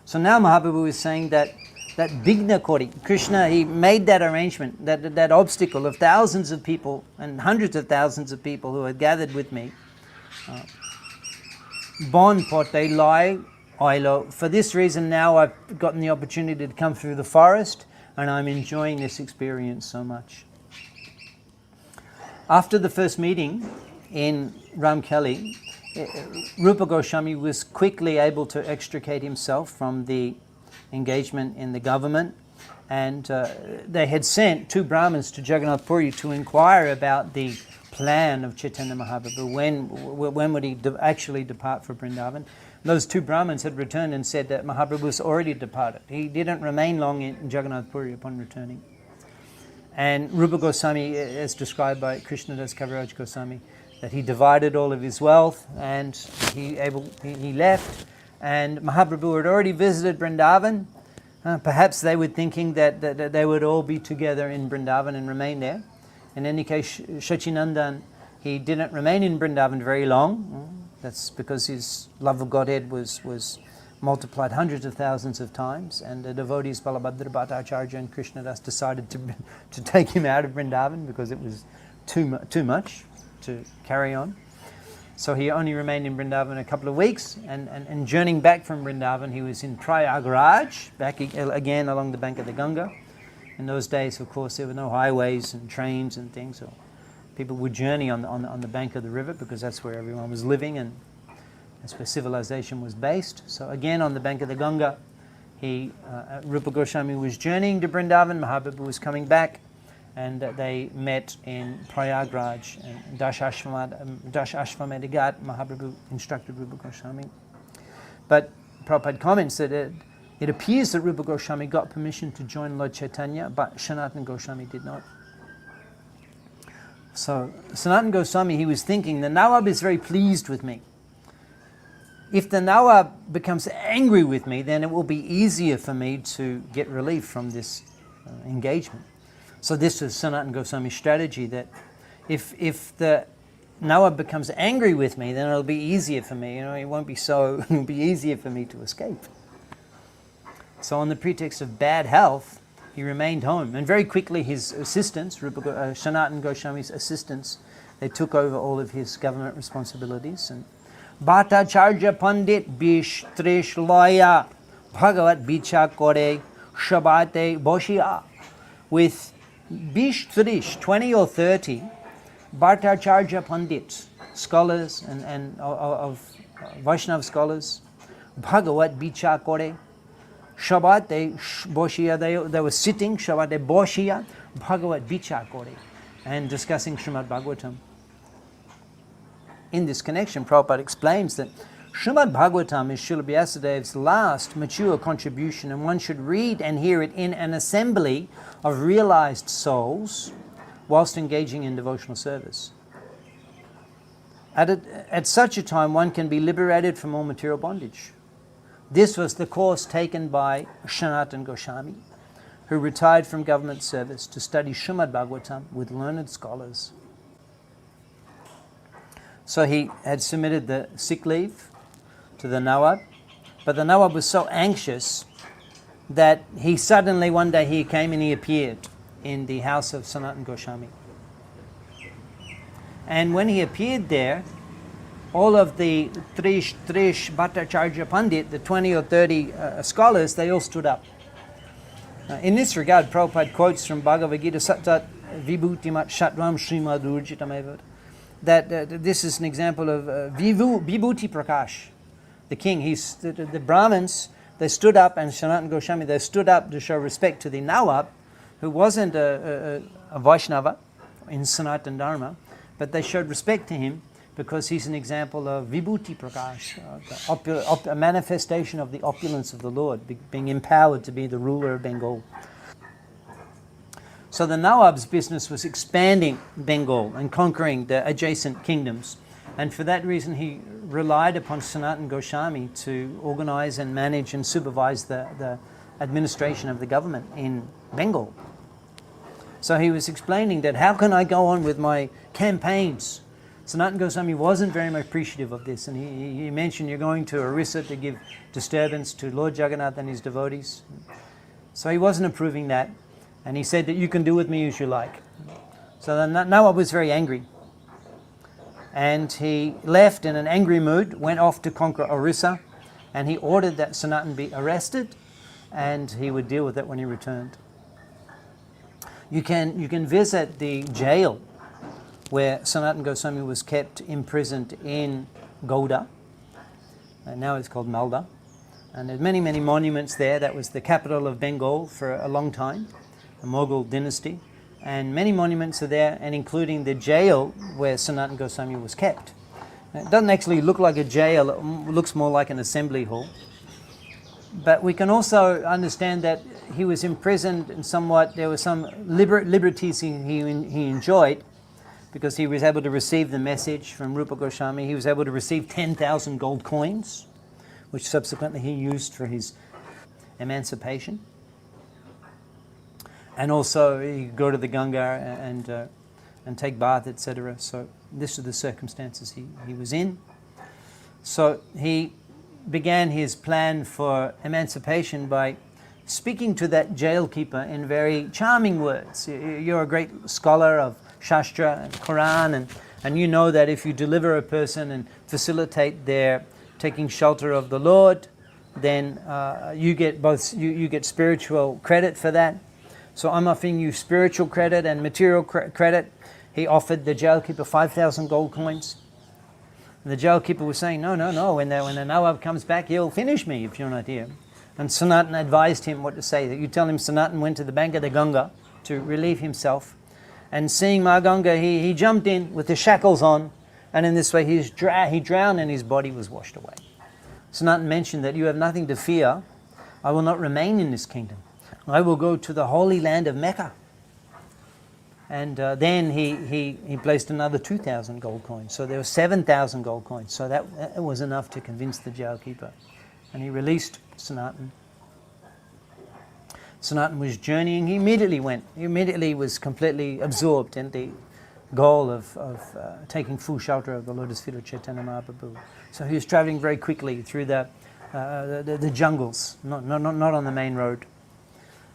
So now Mahaprabhu is saying that Bigna Kori, Krishna, he made that arrangement, that obstacle of thousands of people and hundreds of thousands of people who had gathered with me. Bon Pote Lai Ailo. For this reason now I've gotten the opportunity to come through the forest, and I'm enjoying this experience so much. After the first meeting in Ramkelly, Rupa Goswami was quickly able to extricate himself from the engagement in the government, and they had sent 2 Brahmins to Jagannath Puri to inquire about the plan of Chaitanya Mahaprabhu. When would he actually depart for Vrindavan? Those 2 Brahmins had returned and said that Mahaprabhu was already departed. He didn't remain long in Jagannath Puri upon returning. And Rupa Goswami, as described by Krishnadas Kaviraj Goswami, that he divided all of his wealth and he left. And Mahaprabhu had already visited Vrindavan. Perhaps they were thinking that they would all be together in Vrindavan and remain there. In any case, Shachinandan, he didn't remain in Vrindavan very long. That's because his love of Godhead was multiplied hundreds of thousands of times, and the devotees Balabhadra Bhattacharya and Krishnadas decided to take him out of Vrindavan because it was too much to carry on. So he only remained in Vrindavan a couple of weeks, and journeying back from Vrindavan, he was in Prayagraj, back again along the bank of the Ganga. In those days, of course, there were no highways and trains and things, so people would journey on the bank of the river because that's where everyone was living and that's where civilization was based. So again, on the bank of the Ganga, Rupa Goswami was journeying to Vrindavan, Mahaprabhu was coming back, and they met in Prayagraj. And Dash Ashvamedha Ghat, Mahaprabhu instructed Rupa Goswami. But Prabhupada comments that it appears that Rupa Goswami got permission to join Lord Chaitanya, but Sanatana Goswami did not. So Sanatana Goswami, he was thinking, the Nawab is very pleased with me. If the Nawab becomes angry with me, then it will be easier for me to get relief from this engagement. So this was Sanatana Goswami's strategy, that if the Nawab becomes angry with me, then it'll be easier for me. It'll be easier for me to escape. So on the pretext of bad health, he remained home. And very quickly his assistants, Sanatana Goswami's assistants, they took over all of his government responsibilities. And Bhattacharya Pandit Bish Trish Loya Bhagavat Bicha Kore Shabate Boshia. With Bish Trish, 20 or 30, Bhattacharya Pandits, scholars and of Vaishnava scholars, Bhagavat Bicha Kore Shabate Boshia, they were sitting, Shabate Boshia, Bhagavat Bicha Kore, and discussing Srimad Bhagavatam. In this connection, Prabhupada explains that Srimad Bhagavatam is Srila Vyasadev's last mature contribution, and one should read and hear it in an assembly of realized souls whilst engaging in devotional service. At such a time, one can be liberated from all material bondage. This was the course taken by Sanatana Goswami, who retired from government service to study Srimad Bhagavatam with learned scholars. So he had submitted the sick leave to the Nawab, but the Nawab was so anxious that he suddenly, one day he came and he appeared in the house of Sanatana Goswami. And when he appeared there, all of the Trish Bhattacharya Pandit, the 20 or 30 scholars, they all stood up. In this regard, Prabhupada quotes from Bhagavad Gita, Satat Vibhutimat Shatvam Srimad Urjitamevat, that this is an example of Vibhuti Prakash, the king. The Brahmins, they stood up, and Sanatana Goswami, they stood up to show respect to the Nawab, who wasn't a Vaishnava in Sanatana Dharma, but they showed respect to him because he's an example of Vibhuti Prakash, a manifestation of the opulence of the Lord, being empowered to be the ruler of Bengal. So the Nawab's business was expanding Bengal and conquering the adjacent kingdoms. And for that reason, he relied upon Sanatana Goswami to organize and manage and supervise the administration of the government in Bengal. So he was explaining that, how can I go on with my campaigns? Sanatana Goswami wasn't very much appreciative of this, and he mentioned, you're going to Orissa to give disturbance to Lord Jagannath and his devotees. So he wasn't approving that, and he said that you can do with me as you like. So the Nawab was very angry, and he left in an angry mood, went off to conquer Orissa, and he ordered that Sanatana be arrested, and he would deal with it when he returned. You can visit the jail where Sanatana Goswami was kept imprisoned in Gaudiya, and now it's called Malda. And there's many, many monuments there. That was the capital of Bengal for a long time, the Mughal dynasty. And many monuments are there, and including the jail where Sanatana Goswami was kept. It doesn't actually look like a jail, it looks more like an assembly hall. But we can also understand that he was imprisoned and somewhat, there were some liberties he enjoyed, because he was able to receive the message from Rupa Goswami. He was able to receive 10,000 gold coins, which subsequently he used for his emancipation. And also he could go to the Ganga and take bath, etc. So this are the circumstances he was in. So he began his plan for emancipation by speaking to that jailkeeper in very charming words. You're a great scholar of Shastra and Quran, and you know that if you deliver a person and facilitate their taking shelter of the Lord, then you get spiritual credit for that. So I'm offering you spiritual credit and material credit. He offered the jailkeeper 5,000 gold coins. And the jailkeeper was saying, no, when the Nawab comes back, he'll finish me if you're not here. And Sanatana advised him what to say. That you tell him Sanatana went to the bank of the Ganga to relieve himself. And seeing Ma Ganga, he jumped in with the shackles on, and in this way he drowned and his body was washed away. Sanatana mentioned that you have nothing to fear. I will not remain in this kingdom. I will go to the holy land of Mecca. And then he placed another 2,000 gold coins. So there were 7,000 gold coins. So that was enough to convince the jailkeeper. And he released Sanatana. Sanatana was journeying. He immediately went. He immediately was completely absorbed in the goal of taking full shelter of the lotus feet of Chaitanya Mahaprabhu. So he was traveling very quickly through the jungles, not on the main road.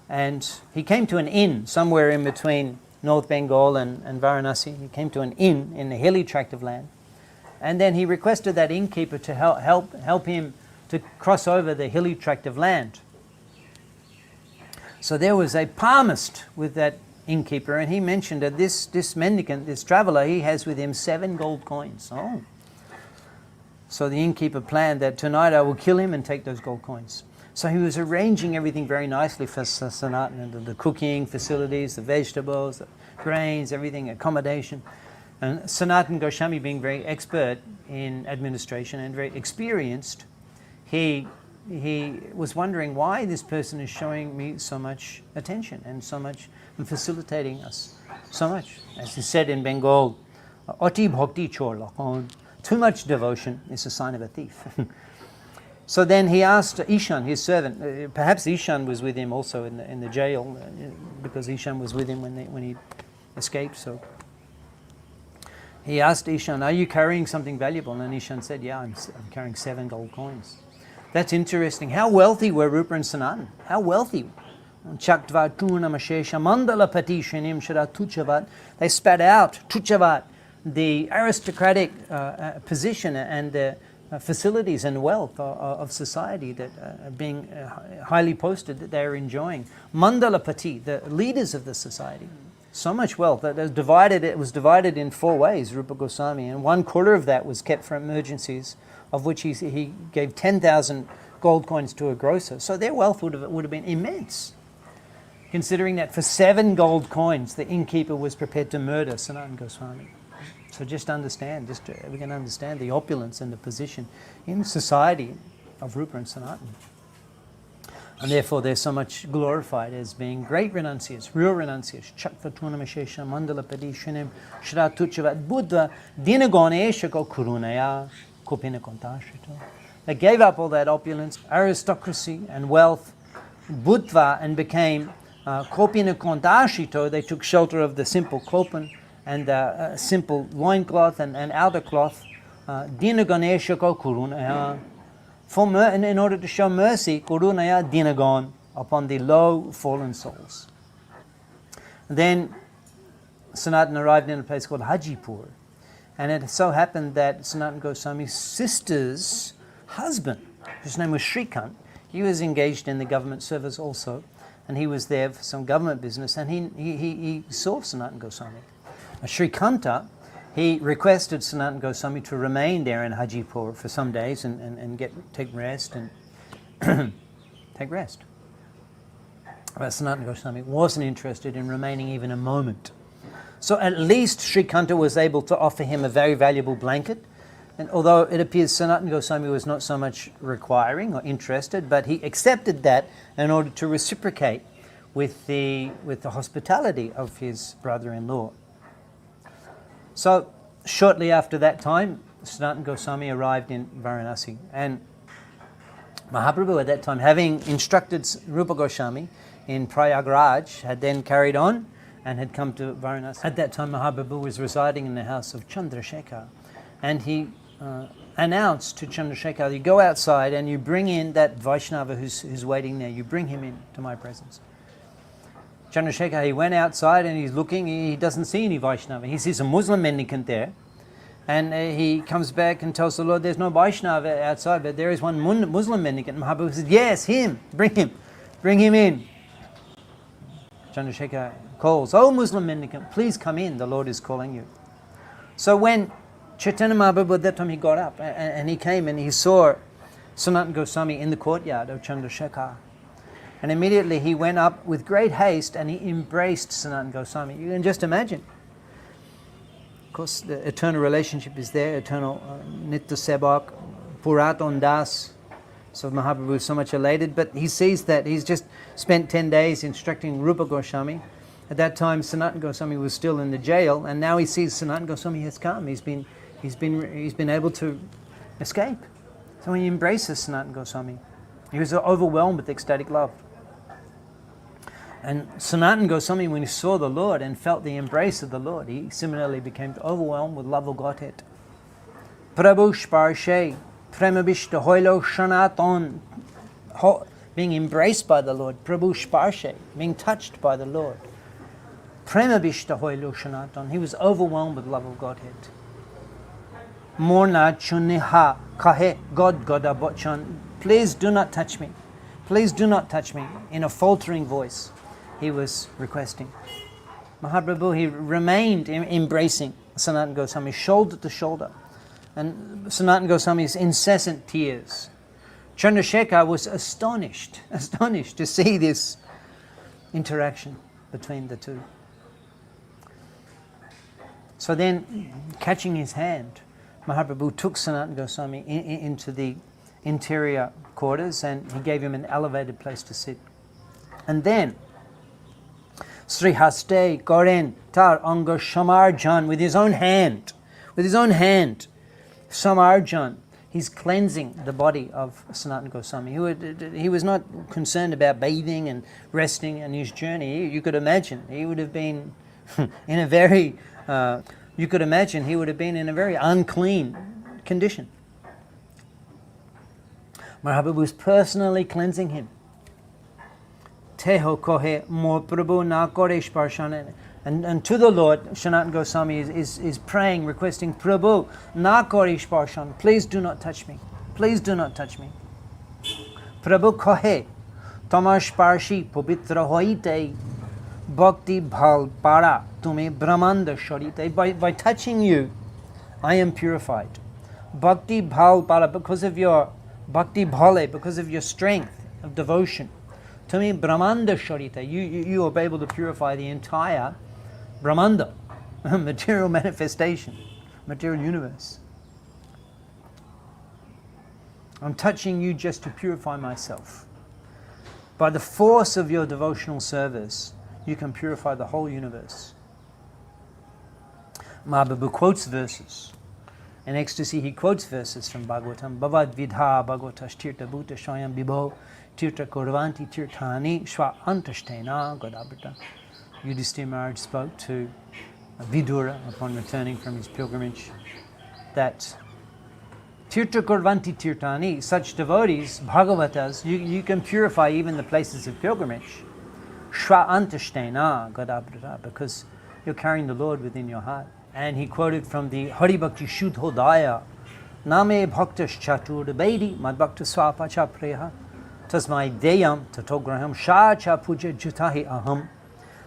And he came to an inn somewhere in between North Bengal and Varanasi. He came to an inn in the hilly tract of land. And then he requested that innkeeper to help him to cross over the hilly tract of land. So there was a palmist with that innkeeper, and he mentioned that this mendicant, this traveler, he has with him 7 gold coins. Oh. So the innkeeper planned that tonight I will kill him and take those gold coins. So he was arranging everything very nicely for Sanatana, the cooking facilities, the vegetables, the grains, everything, accommodation. And Sanatana Goswami, being very expert in administration and very experienced, he was wondering why this person is showing me so much attention and so much, and facilitating us so much. As he said in Bengal, "Ati bhakti chor lakon." Too much devotion is a sign of a thief. So then he asked Ishan, his servant, perhaps Ishan was with him also in the jail, because Ishan was with him when he escaped. So he asked Ishan, "Are you carrying something valuable?" And Ishan said, "Yeah, I'm carrying 7 gold coins." That's interesting. How wealthy were Rupa and Sanatana? How wealthy? Chaktva tunamashesha mandala patishanim shara tuchavat. They spat out tuchavat, the aristocratic position and the facilities and wealth of society that are being highly posted that they are enjoying. Mandalapati, the leaders of the society. So much wealth that it was divided in 4 ways, Rupa Goswami, and 1/4 of that was kept for emergencies, of which he gave 10,000 gold coins to a grocer. So their wealth would have been immense. Considering that for 7 gold coins, the innkeeper was prepared to murder Sanatana Goswami. So we can understand the opulence and the position in society of Rupa and Sanatana. And therefore they're so much glorified as being great renunciates, real renunciates. Chakvatunamashesha mandala padishanim shratuchavat buddha dinagoneshako kurunaya kopina kontashito. They gave up all that opulence, aristocracy and wealth, buddha, and became kopina kontashito. They took shelter of the simple kopan and simple loincloth and outer cloth. Dinagoneshako kurunaya. In order to show mercy, Kurunaya Dinagon, upon the low fallen souls. Then Sanatana arrived in a place called Hajipur, and it so happened that Sanatana Goswami's sister's husband, whose name was Shrikant, he was engaged in the government service also, and he was there for some government business, and he saw Sanatana Goswami. Shrikanta he requested Sanatana Goswami to remain there in Hajipur for some days and take rest and take rest. But Sanatana Goswami wasn't interested in remaining even a moment. So at least Srikanta was able to offer him a very valuable blanket. And although it appears Sanatana Goswami was not so much requiring or interested, but he accepted that in order to reciprocate with the hospitality of his brother-in-law. So shortly after that time, Sanatana Goswami arrived in Varanasi, and Mahaprabhu at that time, having instructed Rupa Goswami in Prayagraj, had then carried on and had come to Varanasi. At that time, Mahaprabhu was residing in the house of Chandrasekhar, and he announced to Chandrasekhar, you go outside and you bring in that Vaishnava who's waiting there, you bring him in to my presence. Chandrasekhar, he went outside and he's looking, he doesn't see any Vaishnava. He sees a Muslim mendicant there, and he comes back and tells the Lord, there's no Vaishnava outside, but there is one Muslim mendicant. Mahaprabhu says, yes, him, bring him in. Chandrasekhar calls, oh Muslim mendicant, please come in, the Lord is calling you. So when Chaitanya Mahaprabhu, at that time he got up and he came and he saw Sanatana Goswami in the courtyard of Chandrasekhar. And immediately he went up with great haste and he embraced Sanatana Goswami. You can just imagine. Of course, the eternal relationship is there, eternal Nitya Sebak, Puratan Das. So Mahaprabhu is so much elated, but he sees that he's just spent 10 days instructing Rupa Goswami. At that time, Sanatana Goswami was still in the jail, and now he sees Sanatana Goswami has come. He's been able to escape. So he embraces Sanatana Goswami. He was overwhelmed with ecstatic love. And Sanatana Goswami, when he saw the Lord and felt the embrace of the Lord, he similarly became overwhelmed with love of Godhead. Prabhu sparshe premabishta hoilo Sanatan, being embraced by the Lord. Prabhu sparshe, being touched by the Lord. Premabishta hoilo Sanatan, he was overwhelmed with love of Godhead. Morna chuniha kahe God goda bochan, please do not touch me. Please do not touch me. In a faltering voice, he was requesting. Mahaprabhu, he remained embracing Sanatana Goswami, shoulder to shoulder. And Sanatana Goswami's incessant tears. Chandrasekhar was astonished to see this interaction between the two. So then, catching his hand, Mahaprabhu took Sanatana Goswami into the interior quarters and he gave him an elevated place to sit. And then, Sri Haste Koren Tar Anga Shamarjan, with his own hand, Samarjan, he's cleansing the body of Sanatana Goswami. He was not concerned about bathing and resting on his journey. You could imagine he would have been in a very unclean condition. Mahaprabhu was personally cleansing him. Teho kohe mo Prabhu na kore sparshan. And to the Lord, Sanatana Goswami is praying, requesting, Prabhu, na kore sparshan, please do not touch me. Please do not touch me. Prabhu kohe, tamar sparshi pavitra hoite, bhakti bhal para tume brahmanda sharite. By touching you, I am purified. Bhakti bhal para, because of your bhakti bhale, because of your strength of devotion. To me, Brahmanda Sharita, you are able to purify the entire Brahmanda, material manifestation, material universe. I'm touching you just to purify myself. By the force of your devotional service, you can purify the whole universe. Mahaprabhu quotes verses. In ecstasy, he quotes verses from Bhagavatam. Bhavad vidha bhagavatas tirtha bhuta shayam vibho tirtha korvanti tirthani shva antashtena godabrita. Yudhishthira Maharaj spoke to Vidura upon returning from his pilgrimage that tirtha korvanti tirthani, such devotees, Bhagavatas, you can purify even the places of pilgrimage. Shva antashtena godabrita, because you're carrying the Lord within your heart. And he quoted from the Hari Bhakti Shuddhodaya, Name Bhaktas Chatur Bedi Mad Bhakta Swapa Chapreha Tasmai Deyam Tatograham Sha Cha Puja Jutahi Aham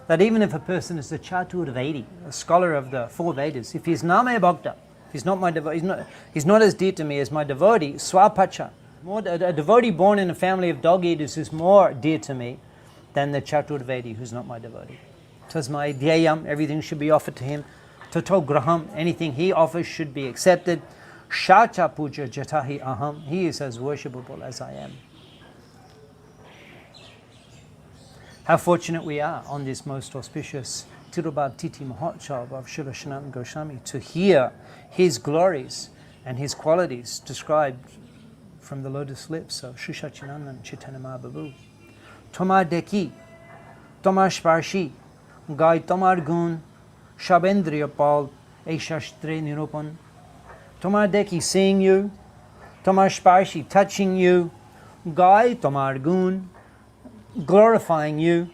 that even if a person is a Chatur Vedi, a scholar of the 4 Vedas, if he's Namaya Bhakta, he's not my devotee, he's not as dear to me as my devotee, Swapacha. A devotee born in a family of dog eaters is more dear to me than the Chatur Vedi who's not my devotee. Tasmai Dhyayam, everything should be offered to him. Tato Graham, anything he offers should be accepted. Shacha Puja Jatahi Aham, he is as worshipable as I am. How fortunate we are on this most auspicious Tirubad Titi Mahotsav of Srila Sanatana Gosvami to hear his glories and his qualities described from the lotus lips of Sri Sachinandan Chaitanya Mahaprabhu. Tomar Deki, Tomar Sparshi, Gai Tomar Gun, Shabendriya Pal, Eshastre Nirupan. Tomar Deki, seeing you, Tomar Sparshi, touching you, Gai Tomar Gun, glorifying you,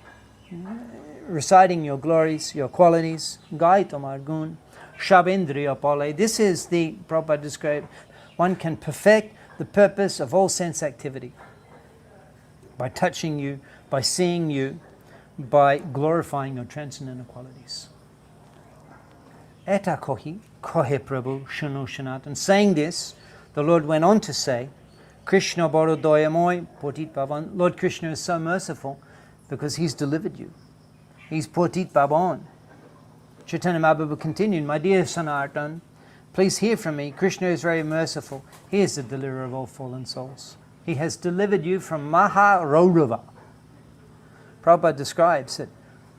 reciting your glories, your qualities, Gai Tomar Gun, Shabendriya Pale. This is the Prabhupada described. One can perfect the purpose of all sense activity by touching you, by seeing you, by glorifying your transcendental qualities. Eta kohi, kohe Prabhu, shunu shanat. And saying this, the Lord went on to say, Krishna boro doyamoy, potit pavan. Lord Krishna is so merciful because he's delivered you. He's potit pavan. Chaitanya Mahaprabhu continued, my dear Sanatana, please hear from me. Krishna is very merciful. He is the deliverer of all fallen souls. He has delivered you from Mahaprabhu. Prabhupada describes it.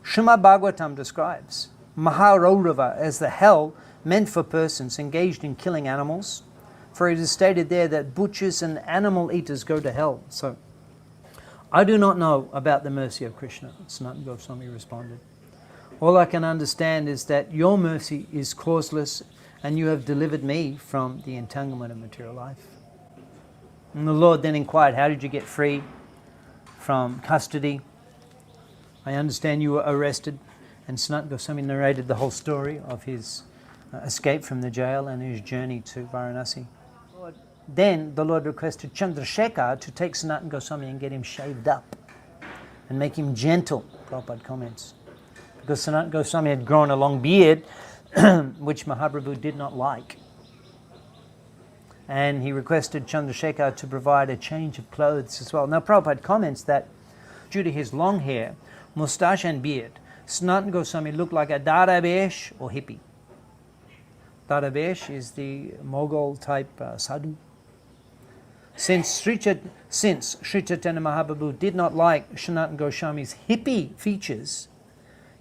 Srimad Bhagavatam describes Mahaprabhu as the hell meant for persons engaged in killing animals. For it is stated there that butchers and animal eaters go to hell. So, I do not know about the mercy of Krishna, Sanatana Goswami responded. All I can understand is that your mercy is causeless and you have delivered me from the entanglement of material life. And the Lord then inquired, how did you get free from custody? I understand you were arrested. And Sanatana Goswami narrated the whole story of his escape from the jail and his journey to Varanasi. Then the Lord requested Chandrasekhar to take Sanatana Goswami and get him shaved up and make him gentle, Prabhupada comments. Because Sanatana Goswami had grown a long beard, which Mahaprabhu did not like. And he requested Chandrasekhar to provide a change of clothes as well. Now Prabhupada comments that due to his long hair, moustache and beard, Sanatana Goswami looked like a Daravesh or hippie. Daravesh is the Mughal type sadhu. Since Sri Chaitanya Mahaprabhu did not like Sanatana Goswami's hippie features,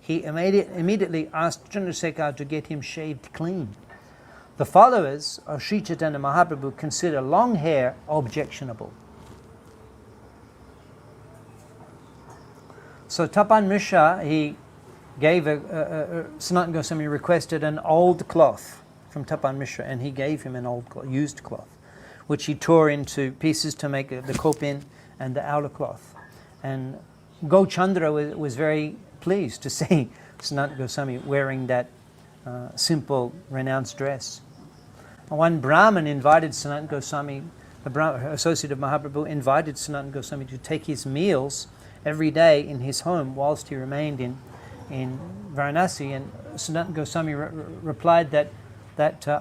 he immediately asked Chandrasekhar to get him shaved clean. The followers of Sri Chaitanya Mahaprabhu consider long hair objectionable. So Tapan Mishra, he gave Sanatana Goswami requested an old cloth from Tapan Mishra, and he gave him an old used cloth, which he tore into pieces to make the kopin and the outer cloth. And Gauchandra was very pleased to see Sanatana Goswami wearing that simple, renounced dress. One Brahmin invited Sanatana Goswami, the associate of Mahaprabhu, invited Sanatana Goswami to take his meals every day in his home whilst he remained in Varanasi. And Sanatana Goswami replied that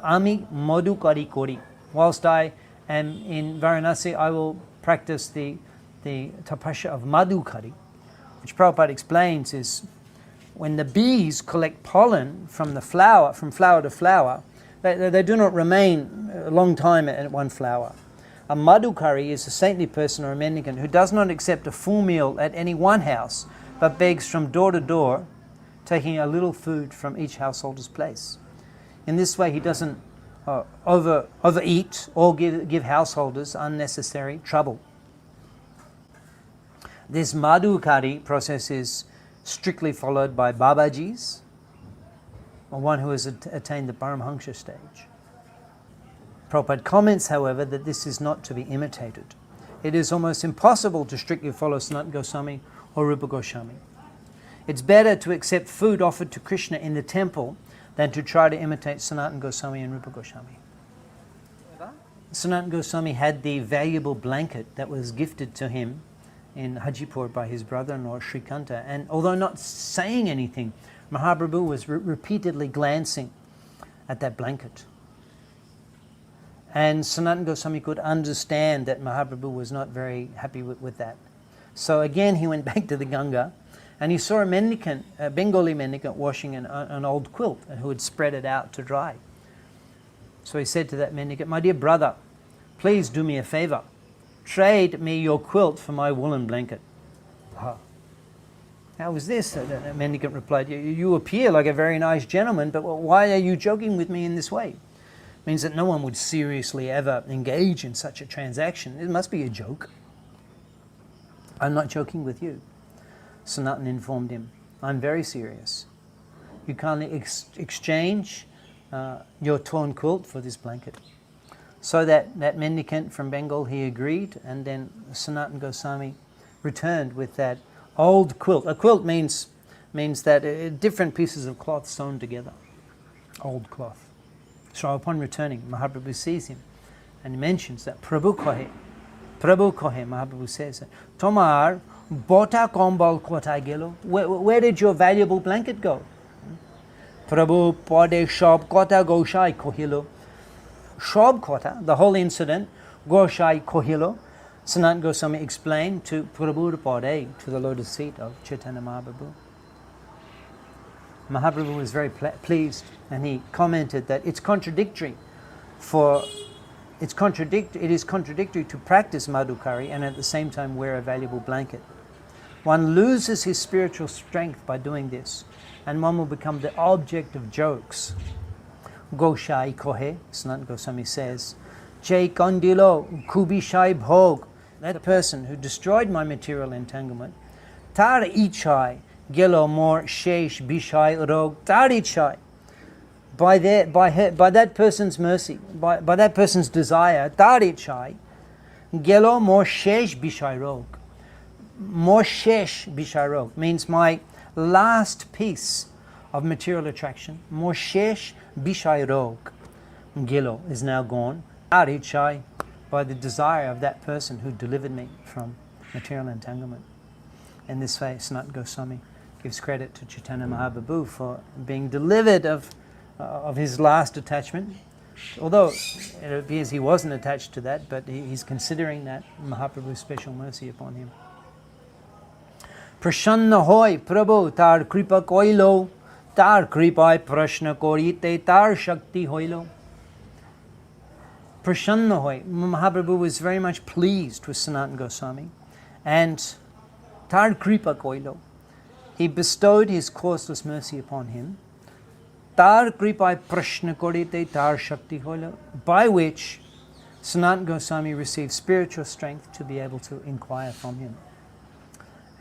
Ami Madhu Kari Kori. Whilst I am in Varanasi, I will practice the tapasya of Madhukari, which Prabhupada explains is when the bees collect pollen from the flower, from flower to flower, they do not remain a long time at one flower. A Madhukari is a saintly person or a mendicant who does not accept a full meal at any one house, but begs from door to door, taking a little food from each householder's place. In this way, he doesn't overeat or give householders unnecessary trouble. This Madhukari process is strictly followed by Babajis, or one who has attained the Paramhansha stage. Prabhupada comments, however, that this is not to be imitated. It is almost impossible to strictly follow Sanatana Goswami or Rupa Goswami. It's better to accept food offered to Krishna in the temple than to try to imitate Sanatana Goswami and Rupa Goswami. Sanatana Goswami had the valuable blanket that was gifted to him in Hajipur by his brother-in-law Srikanta, and although not saying anything, Mahaprabhu was repeatedly glancing at that blanket. And Sanatana Goswami could understand that Mahaprabhu was not very happy with that. So again he went back to the Ganga, and he saw a mendicant, a Bengali mendicant, washing an old quilt who had spread it out to dry. So he said to that mendicant, "My dear brother, please do me a favor. Trade me your quilt for my woolen blanket." How was this? The mendicant replied, "You appear like a very nice gentleman, but why are you joking with me in this way?" It means that no one would seriously ever engage in such a transaction. It must be a joke. "I'm not joking with you." Sanatana informed him, "I'm very serious. You can't exchange your torn quilt for this blanket." So that mendicant from Bengal, he agreed, and then Sanatana Goswami returned with that old quilt. A quilt means that different pieces of cloth sewn together. Old cloth. So upon returning, Mahaprabhu sees him and he mentions that Prabhu kohe, Mahaprabhu says, "Tomar bota kombal kothay gelo." Where did your valuable blanket go? Prabhu pade shob kotha goshai kohilo. Shob kotha, the whole incident, goshai kohilo, Sanatana Goswami explained to Prabhu pade, to the lotus feet of Chaitanya Mahaprabhu. Mahaprabhu was very pleased, and he commented that it is contradictory to practice Madhukari and at the same time wear a valuable blanket. One loses his spiritual strength by doing this, and one will become the object of jokes. Goshai kohe, Sanatana Goswami says, Jai kandilo kubishai bhog, that person who destroyed my material entanglement, tar ichai gelo mor shesh bishai rog, tar ichai, by that person's mercy, by that person's desire, tar ichai gelo mor shesh bishai rog. Mor shesh bishai rog means my last piece of material attraction. Mor shesh bishai rog gelo is now gone. Tar ichai, by the desire of that person who delivered me from material entanglement. In this way, Sanatana Goswami gives credit to Chaitanya Mahaprabhu for being delivered of his last attachment. Although it appears he wasn't attached to that, but he's considering that Mahaprabhu's special mercy upon him. Prashanna hoy Prabhu tar kripa koilo, tar kripai prashna korite tar shakti hoilo. Prashanna hoy, Mahaprabhu was very much pleased with Sanatana Goswami, and tar kripa koilo, he bestowed his causeless mercy upon him. Tar kripai prashna korite tar shakti hoilo, by which Sanatana Goswami received spiritual strength to be able to inquire from him.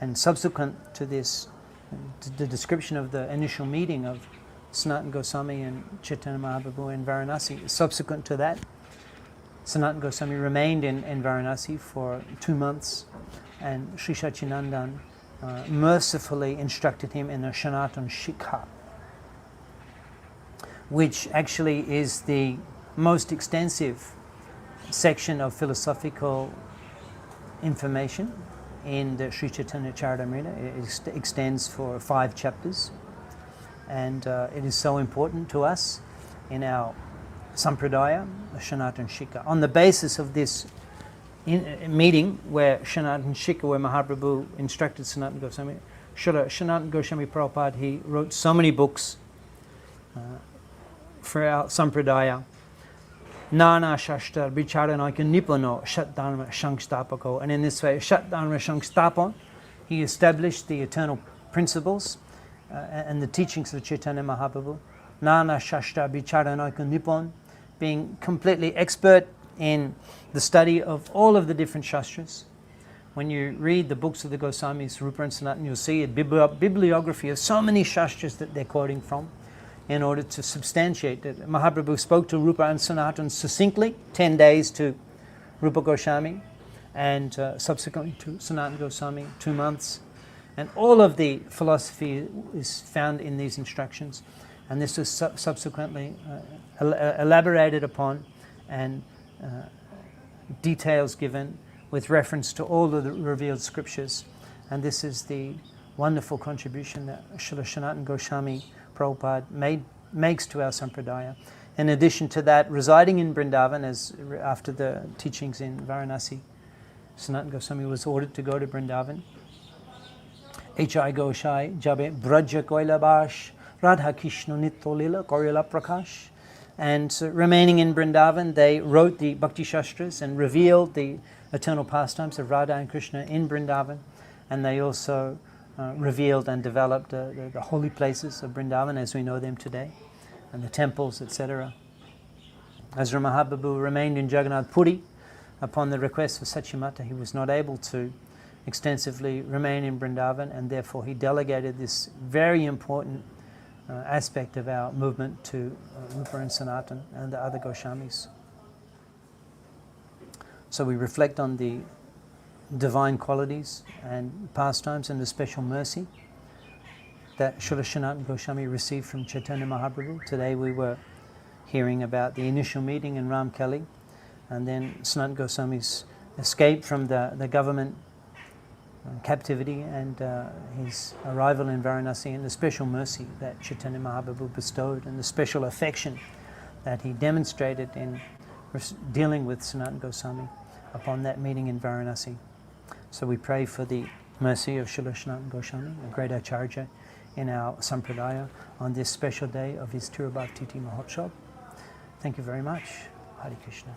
And subsequent to this, the description of the initial meeting of Sanatana Goswami and Chaitanya Mahaprabhu in Varanasi, subsequent to that, Sanatana Goswami remained in Varanasi for 2 months, and Sri Sachinandan mercifully instructed him in the Sanatana Shikha, which actually is the most extensive section of philosophical information in the Sri Chaitanya Charitamrita. It extends for 5 chapters, and it is so important to us in our Sampradaya, Sanatana Shikha. On the basis of this meeting where Sanatana Shikha, where Mahaprabhu instructed Sanatana Goswami, Sanatana Goswami Prabhupada, he wrote so many books for our Sampradaya. Nana Shastra Vicharanaka Nipano Shatdharma Shankstapako. And in this way, Shatdharma Shankstapan, he established the eternal principles and the teachings of Chaitanya Mahaprabhu. Nana Shastra Vicharanaka Nipon, being completely expert in the study of all of the different shastras. When you read the books of the Goswamis, Rupa and Sanatana, you'll see a bibliography of so many shastras that they're quoting from, in order to substantiate that Mahaprabhu spoke to Rupa and Sanatana succinctly, 10 days to Rupa Goswami, and subsequently to Sanatana Goswami, 2 months. And all of the philosophy is found in these instructions. And this was subsequently elaborated upon, and details given with reference to all of the revealed scriptures. And this is the wonderful contribution that Srila Sanatana Gosvami Prabhupada makes to our Sampradaya. In addition to that, residing in Vrindavan, after the teachings in Varanasi, Sanatana Goswami was ordered to go to Vrindavan. H.I. Goshai, Jabe Braja Koila Bash, Radha Krishna Nitolila Korila Prakash. And remaining in Vrindavan, they wrote the Bhakti Shastras and revealed the eternal pastimes of Radha and Krishna in Vrindavan. And they also revealed and developed the holy places of Vrindavan as we know them today, and the temples, etc. As Mahaprabhu remained in Jagannath Puri, upon the request of Satyamata, he was not able to extensively remain in Vrindavan, and therefore he delegated this very important aspect of our movement to Rupa and Sanatan and the other Goswamis. So we reflect on the divine qualities and pastimes and the special mercy that Srila Sanatana Goswami received from Chaitanya Mahaprabhu. Today we were hearing about the initial meeting in Ramkali, and then Sanatana Goswami's escape from the government captivity and his arrival in Varanasi, and the special mercy that Chaitanya Mahaprabhu bestowed, and the special affection that he demonstrated in dealing with Sanatana Goswami upon that meeting in Varanasi. So we pray for the mercy of Srila Sanatana Goswami, a great Acharya in our Sampradaya, on this special day of his Tirubhav Titi Mahotsav. Thank you very much. Hare Krishna.